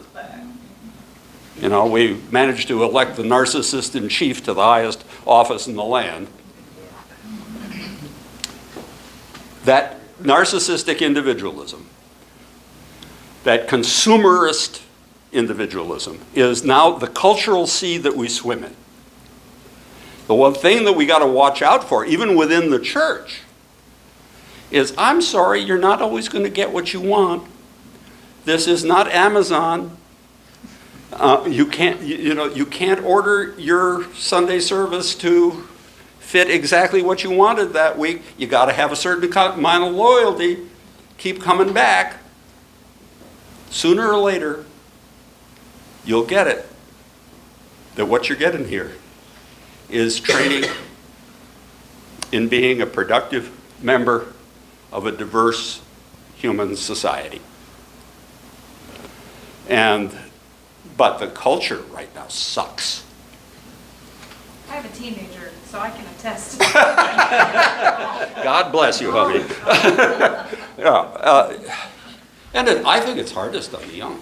You know, we managed to elect the narcissist in chief to the highest office in the land. That narcissistic individualism, that consumerist individualism, is now the cultural sea that we swim in. The one thing that we got to watch out for, even within the church, is, I'm sorry, you're not always going to get what you want. This is not Amazon. You can't order your Sunday service to fit exactly what you wanted that week. You got to have a certain amount of loyalty. Keep coming back. Sooner or later, you'll get it. That what you're getting here is training in being a productive member of a diverse human society. But the culture right now sucks. I have a teenager, so I can attest. God bless you, honey. I think it's hardest on the young.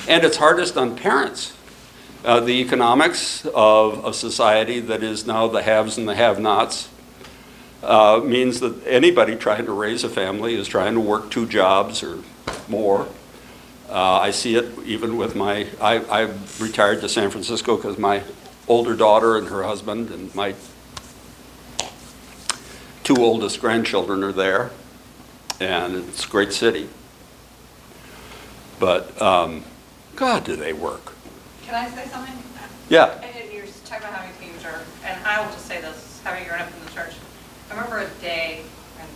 And it's hardest on parents. The economics of a society that is now the haves and the have-nots means that anybody trying to raise a family is trying to work 2 jobs or more. I see it even with I retired to San Francisco because my older daughter and her husband and my 2 oldest grandchildren are there, and it's a great city. But God, do they work. Can I say something? Yeah. And you're talking about having a teenager, and I will just say this, having grown up in the church, I remember a day, and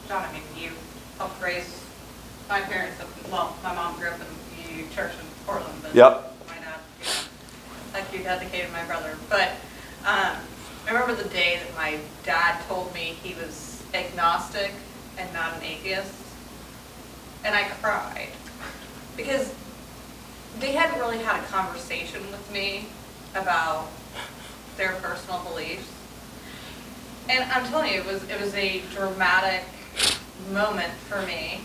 John, I mean, you helped raise my parents, well, my mom grew up in the church in Portland, but Yep. my dad, like you dedicated my brother. But I remember the day that my dad told me he was agnostic and not an atheist, and I cried. Because they hadn't really had a conversation with me about their personal beliefs. And I'm telling you, it was a dramatic moment for me.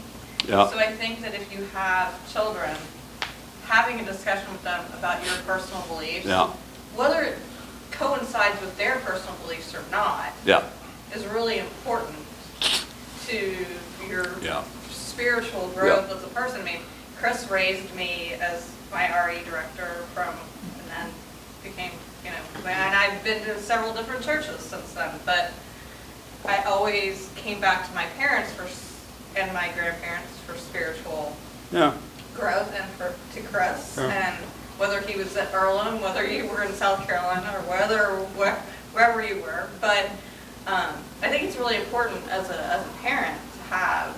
Yeah. So I think that if you have children, having a discussion with them about your personal beliefs, Yeah. whether it coincides with their personal beliefs or not, Yeah. is really important to your Yeah. spiritual growth as a person. I mean, Chris raised me as my RE director and then became, and I've been to several different churches since then, but I always came back to my parents and my grandparents for spiritual Yeah. growth and to Chris, and whether he was at Earlham, whether you were in South Carolina, or wherever you were. But I think it's really important as a parent to have,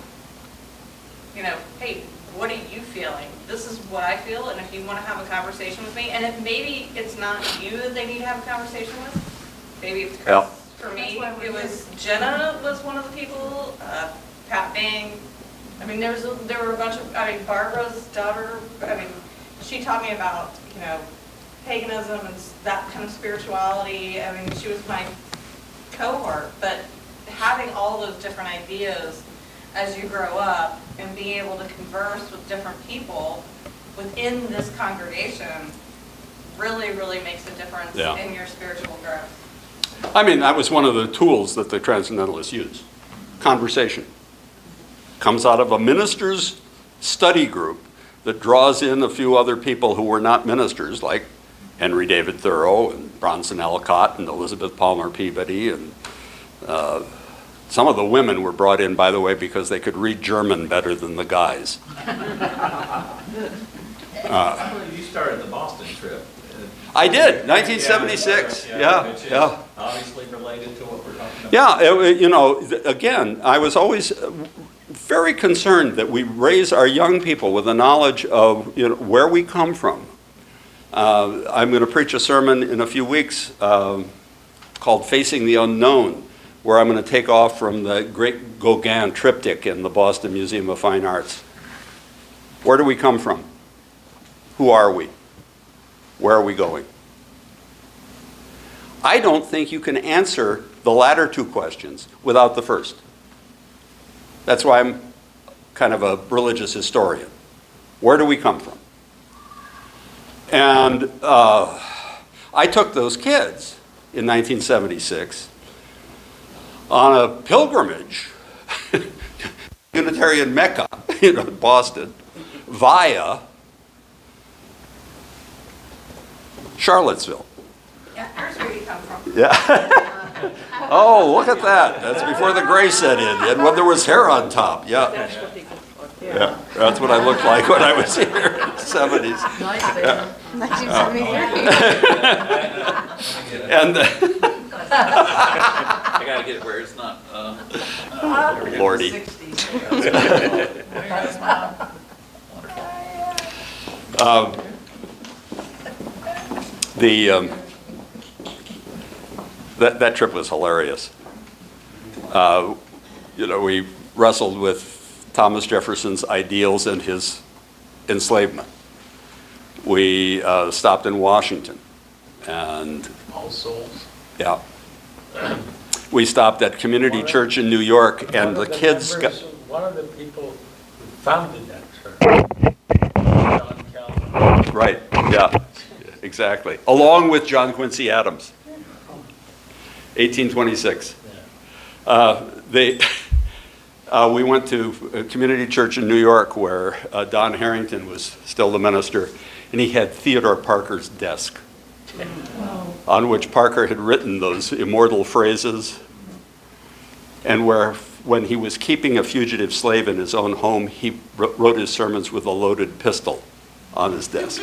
hey, what are you feeling? This is what I feel, and if you want to have a conversation with me, and if maybe it's not you that they need to have a conversation with, maybe it's Chris. Yeah. For me, That's why we're it was here. Jenna was one of the people, Pat Bing. I mean, there were a bunch of, Barbara's daughter, she taught me about, paganism and that kind of spirituality. I mean, she was my cohort, but having all those different ideas as you grow up and being able to converse with different people within this congregation really, really makes a difference Yeah. in your spiritual growth. I mean, that was one of the tools that the Transcendentalists use. Conversation. Comes out of a minister's study group that draws in a few other people who were not ministers, like Henry David Thoreau and Bronson Alcott and Elizabeth Palmer Peabody. And some of the women were brought in, by the way, because they could read German better than the guys. I believe you started the Boston trip. I did, 1976. Yeah, Which is yeah. obviously related to what we're talking about. Yeah, again, I was always very concerned that we raise our young people with a knowledge of where we come from. I'm going to preach a sermon in a few weeks called Facing the Unknown, where I'm going to take off from the great Gauguin triptych in the Boston Museum of Fine Arts. Where do we come from? Who are we? Where are we going? I don't think you can answer the latter 2 questions without the first. That's why I'm kind of a religious historian. Where do we come from? And I took those kids in 1976 on a pilgrimage, Unitarian Mecca, Boston, via Charlottesville. Yeah, there's where you come from. Yeah. Oh, look at that. That's before the gray set in, and when there was hair on top. Yeah. Yeah, that's what I looked like when I was here in the 70s. Yeah. 1973. And I gotta get it where it's not, Lordy. 60s. The, that trip was hilarious. We wrestled with Thomas Jefferson's ideals and his enslavement. We stopped in Washington, and All Souls. yeah, we stopped at Community Church in New York, and the kids got. One of the people who founded that church, John Calvin. Right, yeah, exactly. Along with John Quincy Adams, 1826. We went to a community church in New York where Don Harrington was still the minister, and he had Theodore Parker's desk, on which Parker had written those immortal phrases, and where, when he was keeping a fugitive slave in his own home, he wrote his sermons with a loaded pistol on his desk,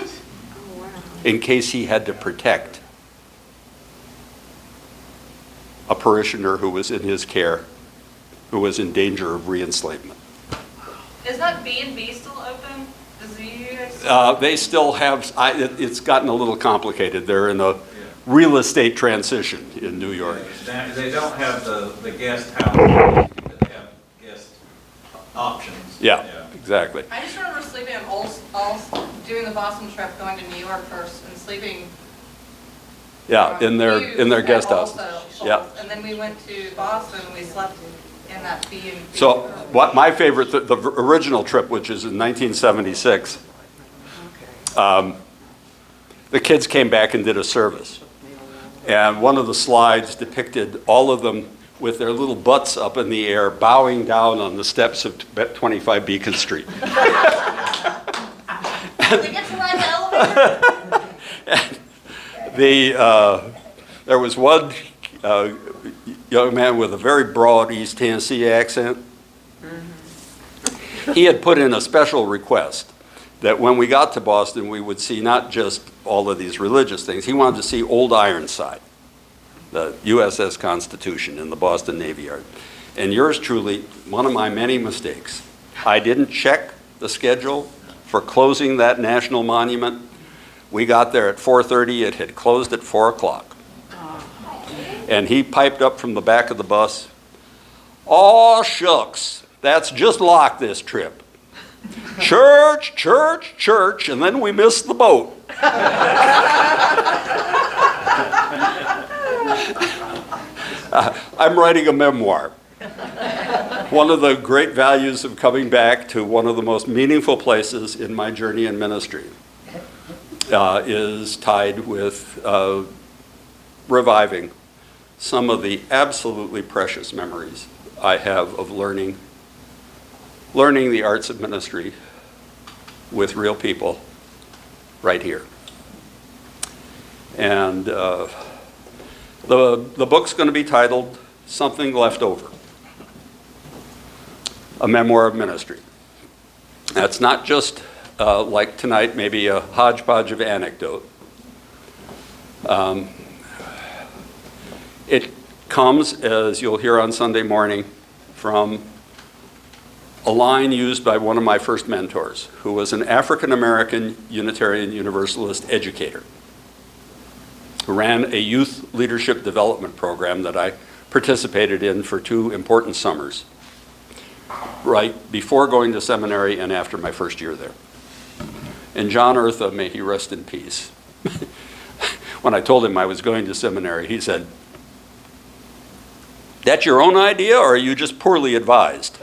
in case he had to protect a parishioner who was in his care, who was in danger of re-enslavement. Is that B&B still open? Does you guys? They still have, it's gotten a little complicated. They're in a real estate transition in New York. They don't have the guest house, but they have guest options. Yeah, exactly. I just remember sleeping in doing the Boston trip, going to New York first and sleeping. Yeah, in their guest house. Yeah. And then we went to Boston and we slept in that B&B. So what my favorite, the original trip, which is in 1976, the kids came back and did a service. And one of the slides depicted all of them with their little butts up in the air, bowing down on the steps of 25 Beacon Street. Did they get to ride the elevator? There was one young man with a very broad East Tennessee accent. He had put in a special request that when we got to Boston, we would see not just all of these religious things. He wanted to see Old Ironside, the USS Constitution in the Boston Navy Yard. And yours truly, one of my many mistakes, I didn't check the schedule for closing that national monument. We got there at 4:30, it had closed at 4 o'clock. And he piped up from the back of the bus, "Aw, shucks, that's just like this trip. Church, church, church, and then we missed the boat." I'm writing a memoir. One of the great values of coming back to one of the most meaningful places in my journey in ministry is tied with reviving some of the absolutely precious memories I have of learning the arts of ministry with real people right here. And the book's going to be titled Something Left Over, a memoir of ministry. That's not just like tonight, maybe a hodgepodge of anecdote. It comes, as you'll hear on Sunday morning, from a line used by one of my first mentors, who was an African-American Unitarian Universalist educator, who ran a youth leadership development program that I participated in for 2 important summers, right before going to seminary and after my first year there. And John Eartha, may he rest in peace, when I told him I was going to seminary, he said, "That's your own idea, or are you just poorly advised?"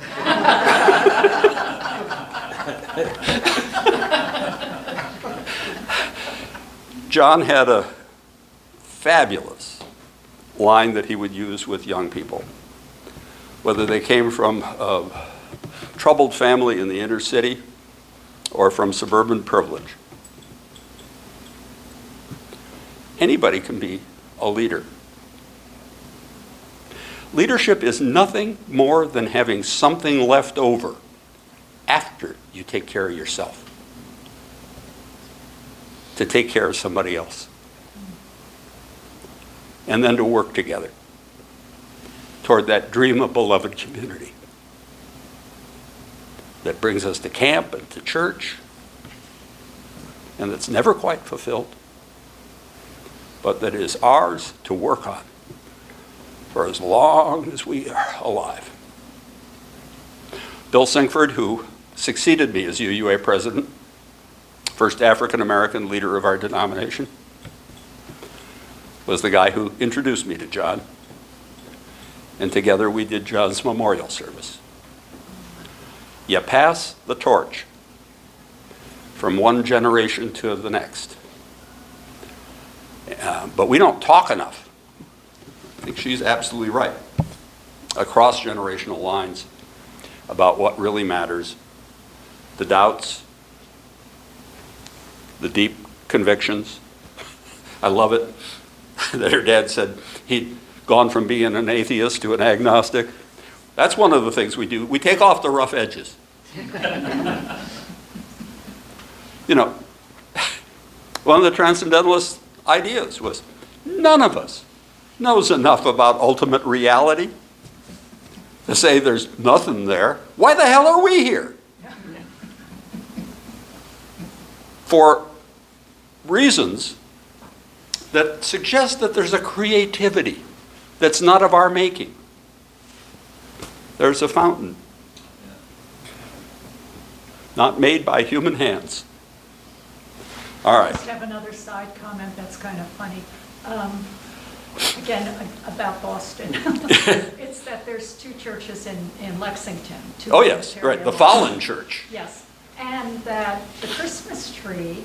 John had a fabulous line that he would use with young people, whether they came from a troubled family in the inner city or from suburban privilege. Anybody can be a leader. Leadership is nothing more than having something left over after you take care of yourself, to take care of somebody else, and then to work together toward that dream of beloved community that brings us to camp and to church, and that's never quite fulfilled, but that is ours to work on for as long as we are alive. Bill Sinkford, who succeeded me as UUA president, first African-American leader of our denomination, was the guy who introduced me to John. And together we did John's memorial service. You pass the torch from one generation to the next. But we don't talk enough. I think she's absolutely right. Across generational lines about what really matters, the doubts, the deep convictions. I love it that her dad said he'd gone from being an atheist to an agnostic. That's one of the things we do. We take off the rough edges. You know, one of the Transcendentalist ideas was none of us knows enough about ultimate reality to say there's nothing there. Why the hell are we here? For reasons that suggest that there's a creativity that's not of our making. There's a fountain, not made by human hands. All I right. just have another side comment that's kind of funny. Again, about Boston. It's that there's two churches in Lexington. Two Oh, yes, right. Unitarian The Fallen Church. Yes, and that the Christmas tree,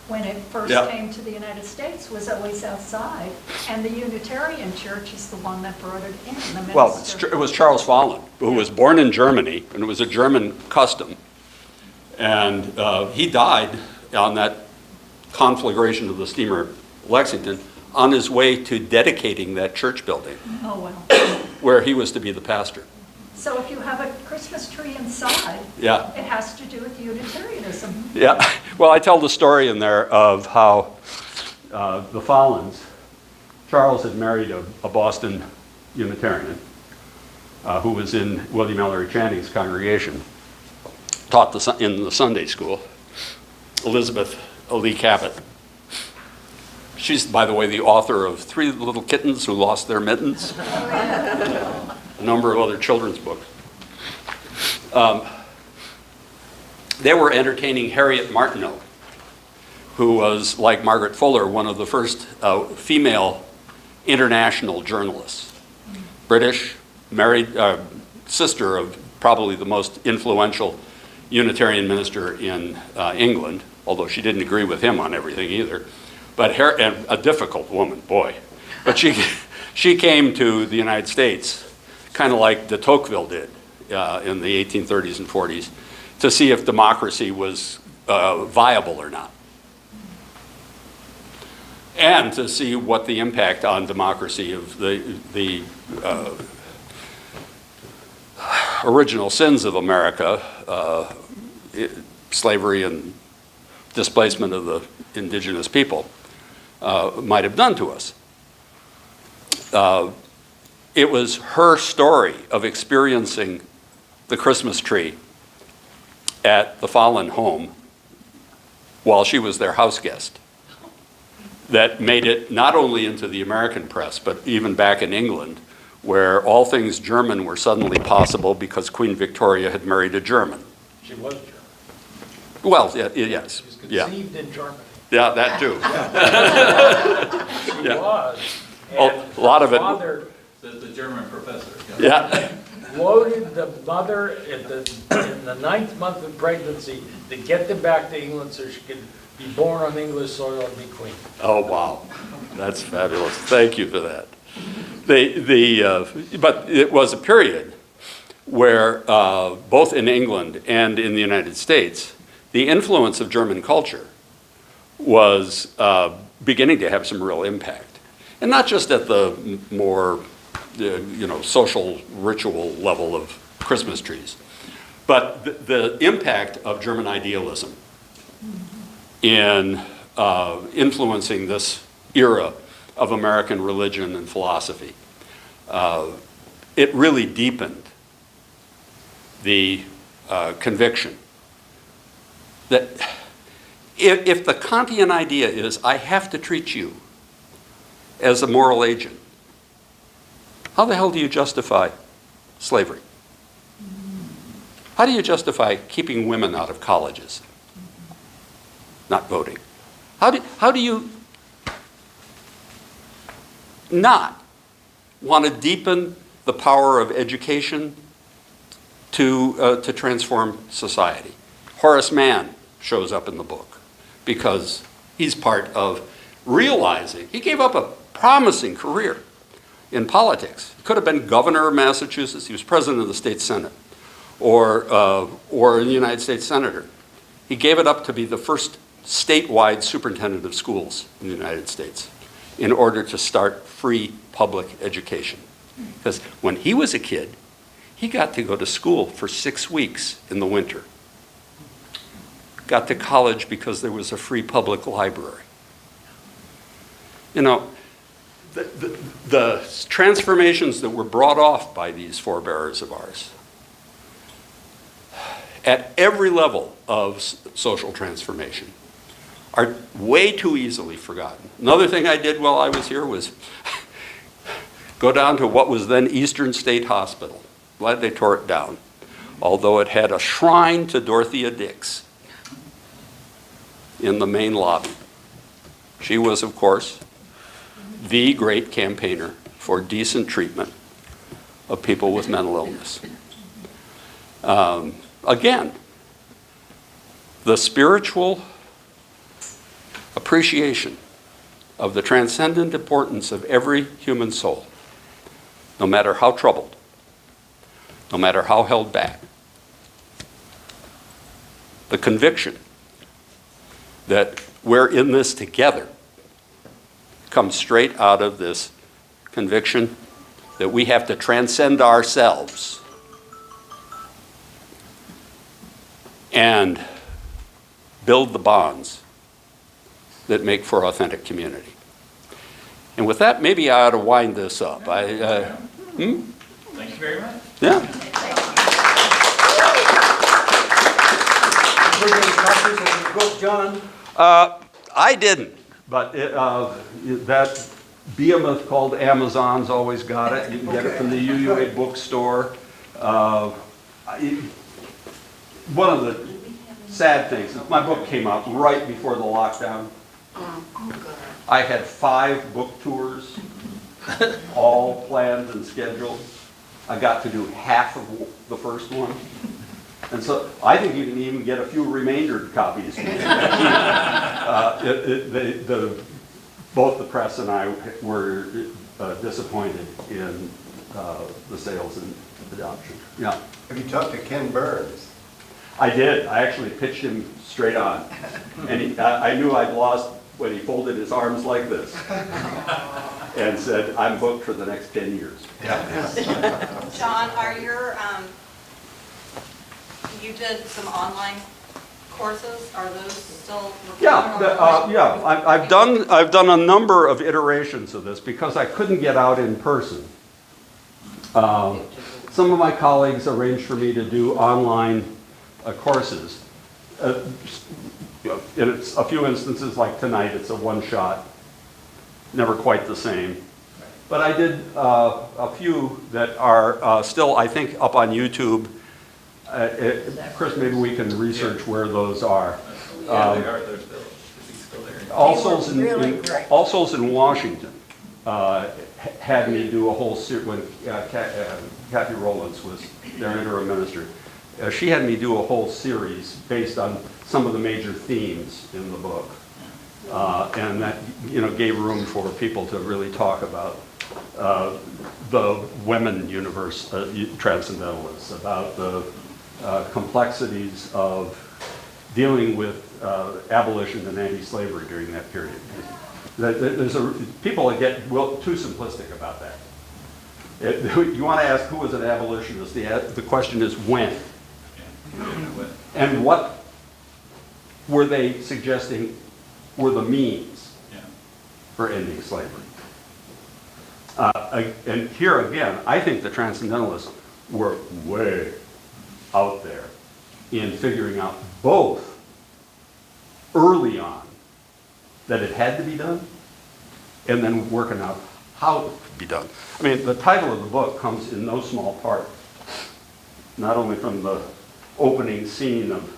when it first Yeah. came to the United States, was always outside, and the Unitarian Church is the one that brought it in. The Well, minister- it was Charles Fallen, who was born in Germany, and it was a German custom. And he died on that conflagration of the steamer Lexington on his way to dedicating that church building Oh, well. where he was to be the pastor. So if you have a Christmas tree inside, Yeah. it has to do with Unitarianism. Yeah, well, I tell the story in there of how the Fallons, Charles had married a Boston Unitarian who was in William Ellery Channing's congregation, taught in the Sunday school, Elizabeth Lee Cabot. She's, by the way, the author of 3 Little Kittens Who Lost Their Mittens, a number of other children's books. They were entertaining Harriet Martineau, who was, like Margaret Fuller, one of the first female international journalists. British, married, sister of probably the most influential Unitarian minister in England, although she didn't agree with him on everything either. But and a difficult woman, boy. But she came to the United States, kind of like de Tocqueville did in the 1830s and 40s, to see if democracy was viable or not. And to see what the impact on democracy of the original sins of America, slavery and displacement of the indigenous people, might have done to us. It was her story of experiencing the Christmas tree at the Fallen home while she was their house guest that made it not only into the American press, but even back in England, where all things German were suddenly possible because Queen Victoria had married a German. She was German. Well, yes. She was Yeah. conceived in Germany. Yeah, that too. She Yeah. was. Oh, And a lot of it- Father Says the German professor. Yeah. loaded the mother in the 9th month of pregnancy to get them back to England so she could be born on English soil and be queen. Oh, wow. That's fabulous. Thank you for that. But it was a period where both in England and in the United States, the influence of German culture was beginning to have some real impact. And not just at the more social ritual level of Christmas trees, but the impact of German idealism in influencing this era of American religion and philosophy. It really deepened the conviction that if the Kantian idea is, I have to treat you as a moral agent, how the hell do you justify slavery? How do you justify keeping women out of colleges, not voting? How do you not want to deepen the power of education to transform society? Horace Mann shows up in the book because he's part of realizing he gave up a promising career in politics. He could have been governor of Massachusetts. He was president of the state senate, or a United States senator. He gave it up to be the first statewide superintendent of schools in the United States in order to start free public education. Because when he was a kid, he got to go to school for 6 weeks in the winter. Got to college because there was a free public library. You know, the transformations that were brought off by these forebearers of ours at every level of social transformation are way too easily forgotten. Another thing I did while I was here was go down to what was then Eastern State Hospital. Glad they tore it down, although it had a shrine to Dorothea Dix in the main lobby. She was, of course, the great campaigner for decent treatment of people with mental illness. Again, the spiritual appreciation of the transcendent importance of every human soul, no matter how troubled, no matter how held back. The conviction that we're in this together comes straight out of this conviction that we have to transcend ourselves and build the bonds that make for authentic community. And with that, maybe I ought to wind this up. Thank you very much. Yeah. We're getting copies of the book, John. I didn't, but that behemoth called Amazon's always got it. You can get it from the UUA bookstore. One of the sad things, my book came out right before the lockdown. I had 5 book tours, all planned and scheduled. I got to do half of the first one. And so I think you can even get a few remaindered copies. Both the press and I were disappointed in the sales and adoption. Yeah. Have you talked to Ken Burns? I did. I actually pitched him straight on. And I knew I'd lost when he folded his arms like this and said, I'm booked for the next 10 years. John, are your, you did some online courses, are those still? Yeah. I've done a number of iterations of this because I couldn't get out in person. Some of my colleagues arranged for me to do online courses. In a few instances, like tonight, it's a one-shot, never quite the same. But I did a few that are still, I think, up on YouTube. Chris, maybe we can research where those are. Yeah, they are. They're still there. All Souls in Washington had me do a whole series when Kathy Rowlands was their interim minister. She had me do a whole series based on some of the major themes in the book, and that gave room for people to really talk about the women transcendentalists, about the complexies of dealing with abolition and anti-slavery during that period. People get too simplistic about that. You want to ask who was an abolitionist? The question is when. And what were they suggesting were the means for ending slavery? And here again, I think the Transcendentalists were way out there in figuring out both early on that it had to be done, and then working out how it could be done. I mean, the title of the book comes in no small part, not only from the opening scene of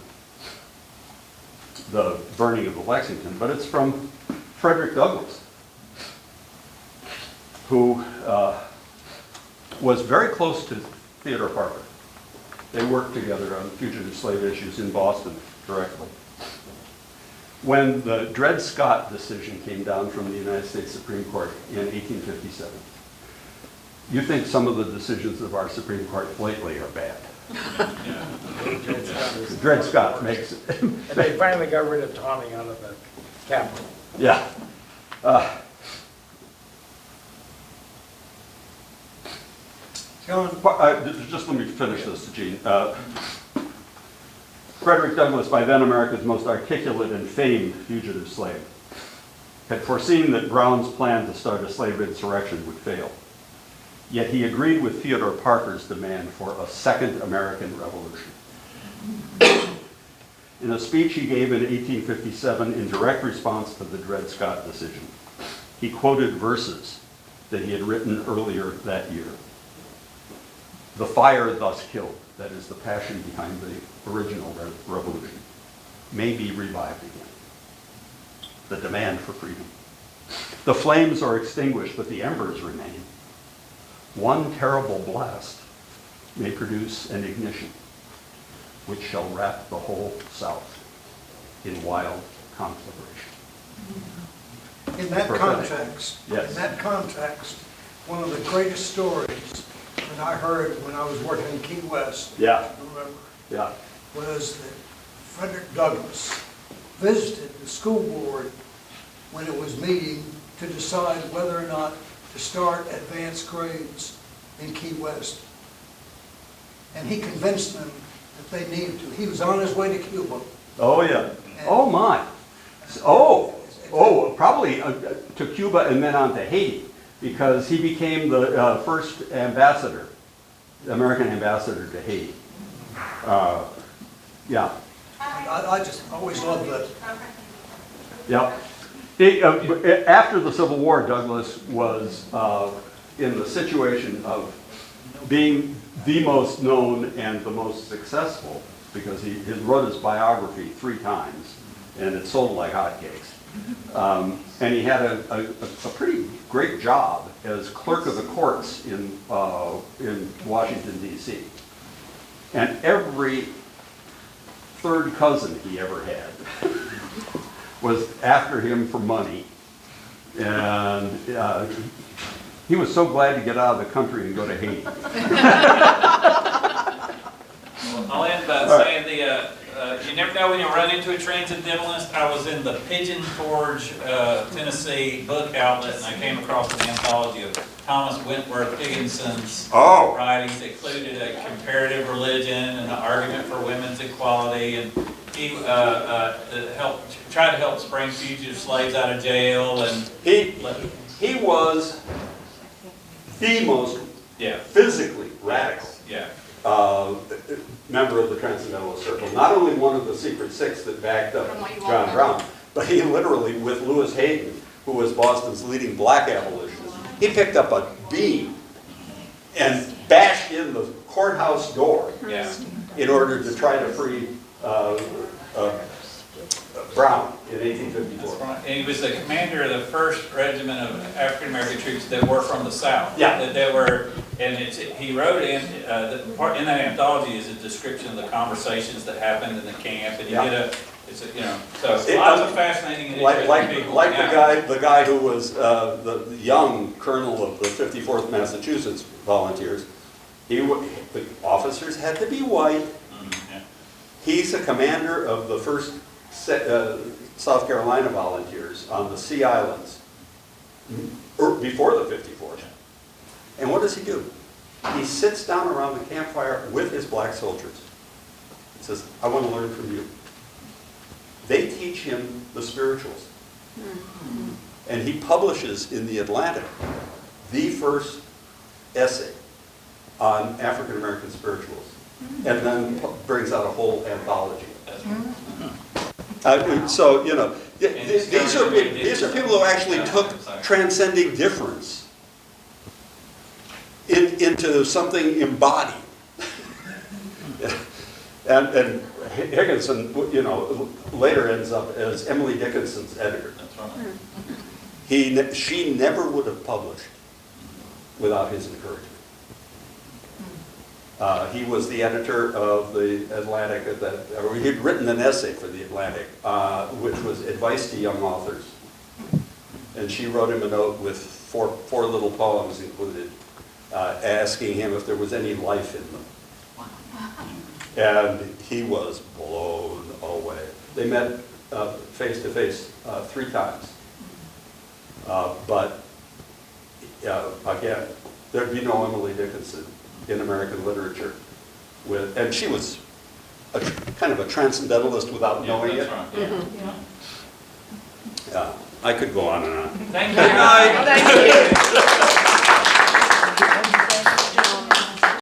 the burning of the Lexington, but it's from Frederick Douglass, who was very close to Theodore Parker. They worked together on fugitive slave issues in Boston directly. When the Dred Scott decision came down from the United States Supreme Court in 1857, you think some of the decisions of our Supreme Court lately are bad. Dred Scott makes it. And they finally got rid of taunting out of the Capitol. Yeah. Just let me finish this, Gene. Frederick Douglass, by then America's most articulate and famed fugitive slave, had foreseen that Brown's plan to start a slave insurrection would fail. Yet he agreed with Theodore Parker's demand for a second American Revolution. In a speech he gave in 1857 in direct response to the Dred Scott decision, he quoted verses that he had written earlier that year. The fire thus killed, that is the passion behind the original revolution, may be revived again. The demand for freedom. The flames are extinguished, but the embers remain. One terrible blast may produce an ignition, which shall wrap the whole South in wild conflagration. In that Prophetic. context, Yes. in that context, one of the greatest stories that I heard when I was working in Key West, Yeah, remember, yeah. was that Frederick Douglass visited the school board when it was meeting to decide whether or not to start advanced grades in Key West. And he convinced them that they needed to. He was on his way to Cuba. Oh, yeah. Oh, my. Probably to Cuba and then on to Haiti, because he became the first ambassador, American ambassador to Haiti. Yeah. I just always loved that. Yeah. After the Civil War, Douglass was in the situation of being the most known and the most successful, because he wrote his biography 3 times, and it sold like hotcakes. And he had a pretty great job as clerk of the courts in Washington, D.C. And every third cousin he ever had was after him for money. And he was so glad to get out of the country and go to Haiti. I'll end by saying you never know when you'll run into a transcendentalist. I was in the Pigeon Forge, Tennessee book outlet, and I came across an anthology of Thomas Wentworth Higginson's writings that included a comparative religion and an argument for women's equality, and he tried to help spring fugitive slaves out of jail. And he was the most physically radical member of the Transcendentalist Circle. Not only one of the Secret Six that backed up John Brown, but he literally, with Lewis Hayden, who was Boston's leading black abolitionist, he picked up a beam and bashed in the courthouse door in order to try to free Brown in 1854. And he was the commander of the 1st Regiment of African American troops that were from the South. Yeah. That were, and he wrote in in that anthology is a description of the conversations that happened in the camp, and he did so lots of fascinating and interesting people. Like the guy who was the young colonel of the 54th Massachusetts Volunteers. The officers had to be white. He's a commander of the 1st South Carolina Volunteers on the Sea Islands before the 54th. And what does he do? He sits down around the campfire with his black soldiers. He says, I want to learn from you. They teach him the spirituals. And he publishes in the Atlantic the first essay on African American spirituals, and then brings out a whole anthology. So, these are people who actually transcending difference into something embodied. And Higginson, you know, later ends up as Emily Dickinson's editor. That's right. She never would have published without his encouragement. He was the editor of the Atlantic at that, or he'd written an essay for the Atlantic, which was advice to young authors. And she wrote him a note with four little poems included, asking him if there was any life in them. And he was blown away. They met face to face 3 times. But again, there'd be no Emily Dickinson in American literature. And she was kind of a transcendentalist without knowing it. That's right. I could go on and on. Thank you. Thank you.